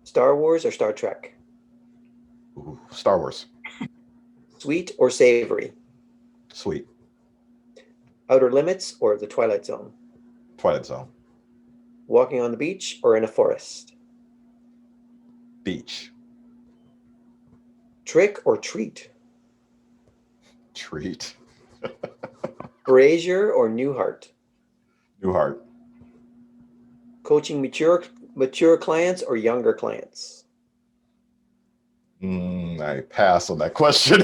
Speaker 3: Star Wars or Star Trek?
Speaker 2: Ooh, Star Wars.
Speaker 3: Sweet or savory?
Speaker 2: Sweet.
Speaker 3: Outer Limits or The Twilight Zone?
Speaker 2: Twilight Zone.
Speaker 3: Walking on the beach or in a forest?
Speaker 2: Beach.
Speaker 3: Trick or treat?
Speaker 2: Treat.
Speaker 3: Brazier or Newhart?
Speaker 2: Newhart.
Speaker 3: Coaching mature clients or younger clients?
Speaker 2: I pass on that question.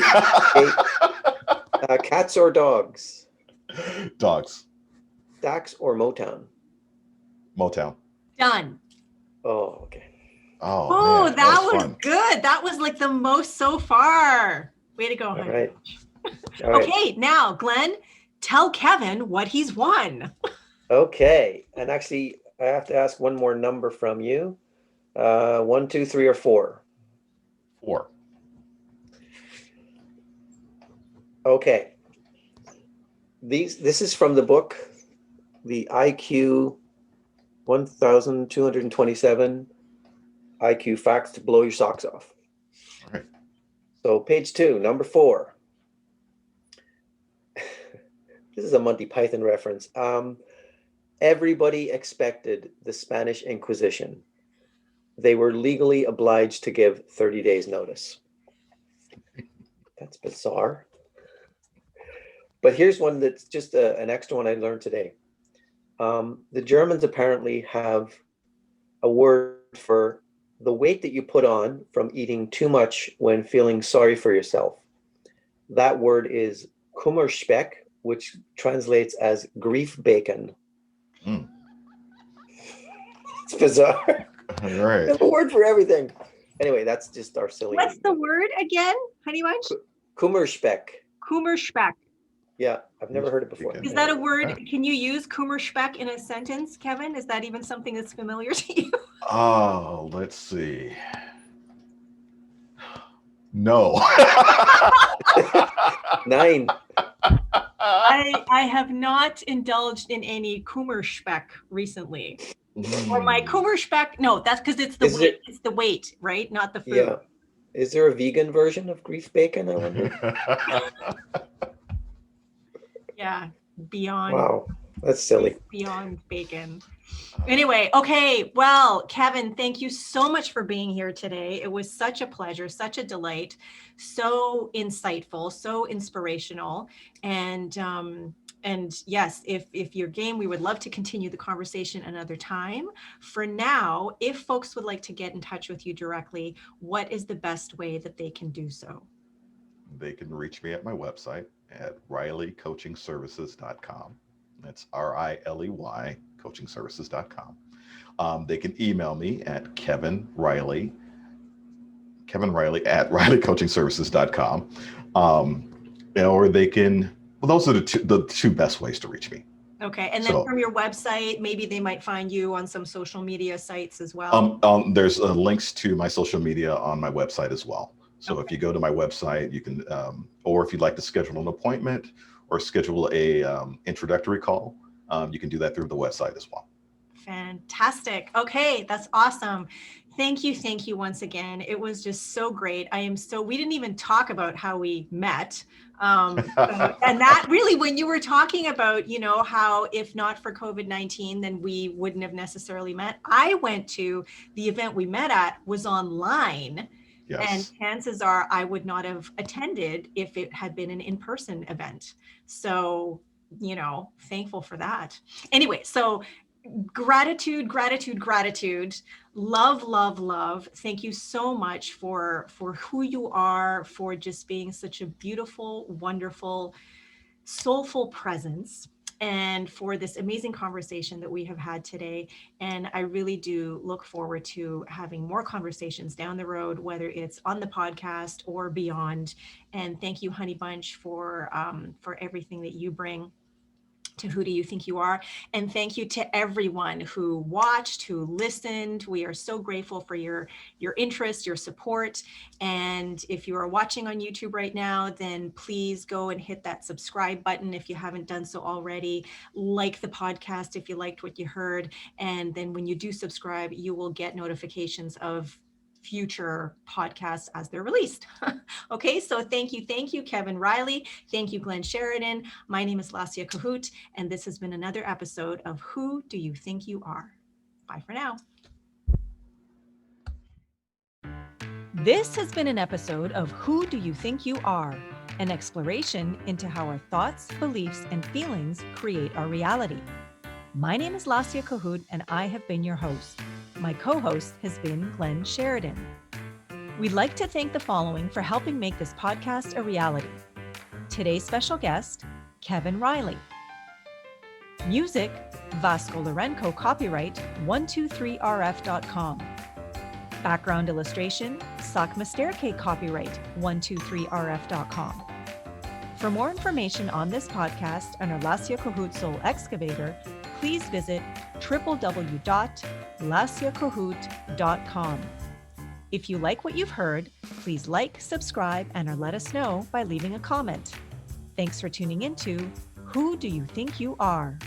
Speaker 3: Cats or dogs?
Speaker 2: Dogs.
Speaker 3: Stax or Motown?
Speaker 2: Motown.
Speaker 1: Done.
Speaker 3: Oh, okay.
Speaker 2: Oh,
Speaker 1: Oh,
Speaker 2: man,
Speaker 1: that was
Speaker 2: fun.
Speaker 1: good. That was like the most so far. Way to go,
Speaker 3: All
Speaker 1: honey.
Speaker 3: right. All right.
Speaker 1: Okay, now, Glenn, tell Kevin what he's won.
Speaker 3: Okay. And actually, I have to ask one more number from you. 1, 2, 3, or 4?
Speaker 2: 4.
Speaker 3: Okay. This is from the book, the IQ 1227 IQ Facts to Blow Your Socks Off.
Speaker 2: All right.
Speaker 3: So page 2, number 4. This is a Monty Python reference. Everybody expected the Spanish Inquisition. They were legally obliged to give 30 days notice. That's bizarre. But here's one that's just an extra one I learned today. The Germans apparently have a word for the weight that you put on from eating too much when feeling sorry for yourself. That word is Kummerspeck, which translates as grief bacon.
Speaker 2: Mm.
Speaker 3: It's bizarre.
Speaker 2: All right.
Speaker 3: There's a word for everything. Anyway, that's just our silly.
Speaker 1: What's the word again, Honey Bunch?
Speaker 3: Kummerspeck.
Speaker 1: Kummerspeck.
Speaker 3: Yeah, I've never heard it before.
Speaker 1: Is that a word? Can you use Kummerspeck in a sentence, Kevin? Is that even something that's familiar to you?
Speaker 2: Oh, let's see. No.
Speaker 3: 9.
Speaker 1: I have not indulged in any Kummerspeck recently. Or my Kummerspeck, no, that's because it's the weight. It's the weight, right? Not the food.
Speaker 3: Yeah. Is there a vegan version of grief bacon, I wonder?
Speaker 1: Yeah, beyond.
Speaker 3: Wow, that's silly.
Speaker 1: Beyond bacon. Anyway, okay. Well, Kevin, thank you so much for being here today. It was such a pleasure, such a delight, so insightful, so inspirational. And yes, if you're game, we would love to continue the conversation another time. For now, if folks would like to get in touch with you directly, what is the best way that they can do so?
Speaker 2: They can reach me at my website at rileycoachingservices.com. That's RILEY coachingservices.com. They can email me at Kevin Riley at rileycoachingservices.com. Or they can, well, those are the two best ways to reach me.
Speaker 1: Okay. And then from your website, maybe they might find you on some social media sites as well.
Speaker 2: There's links to my social media on my website as well. So if you go to my website, you can, or if you'd like to schedule an appointment or schedule a introductory call, you can do that through the website as well.
Speaker 1: Fantastic. Okay, that's awesome. Thank you once again. It was just so great. We didn't even talk about how we met. And that really, when you were talking about, how if not for COVID-19, then we wouldn't have necessarily met. I went to the event we met at was online. Yes. And chances are I would not have attended if it had been an in-person event. So, thankful for that. Anyway, so gratitude. Love. Thank you so much for who you are, for just being such a beautiful, wonderful, soulful presence, and for this amazing conversation that we have had today. And I really do look forward to having more conversations down the road, whether it's on the podcast or beyond. And thank you, Honey Bunch, for everything that you bring. to Who Do You Think You Are? And thank you to everyone who watched, who listened. We are so grateful for your interest, your support. And if you are watching on YouTube right now, then please go and hit that subscribe button if you haven't done so already. Like the podcast if you liked what you heard. And then when you do subscribe, you will get notifications of future podcasts as they're released. Okay, so thank you, Kevin Riley. Thank you, Glenn Sheridan. My name is Lassia Cahoot, and this has been another episode of Who Do You Think You Are? Bye for now. This has been an episode of Who Do You Think You Are? An exploration into how our thoughts, beliefs, and feelings create our reality. My name is Lassia Cahoot, and I have been your host. My co-host has been Glenn Sheridan. We'd like to thank the following for helping make this podcast a reality. Today's special guest, Kevin Riley. Music, Vasco Lourenco, copyright 123rf.com. Background illustration, sakkmesterke, copyright 123rf.com. For more information on this podcast and our Lassia Cahoot Soul Excavator, please visit www.lassiacahoot.com. If you like what you've heard, please like, subscribe, and or let us know by leaving a comment. Thanks for tuning into Who Do You Think You Are?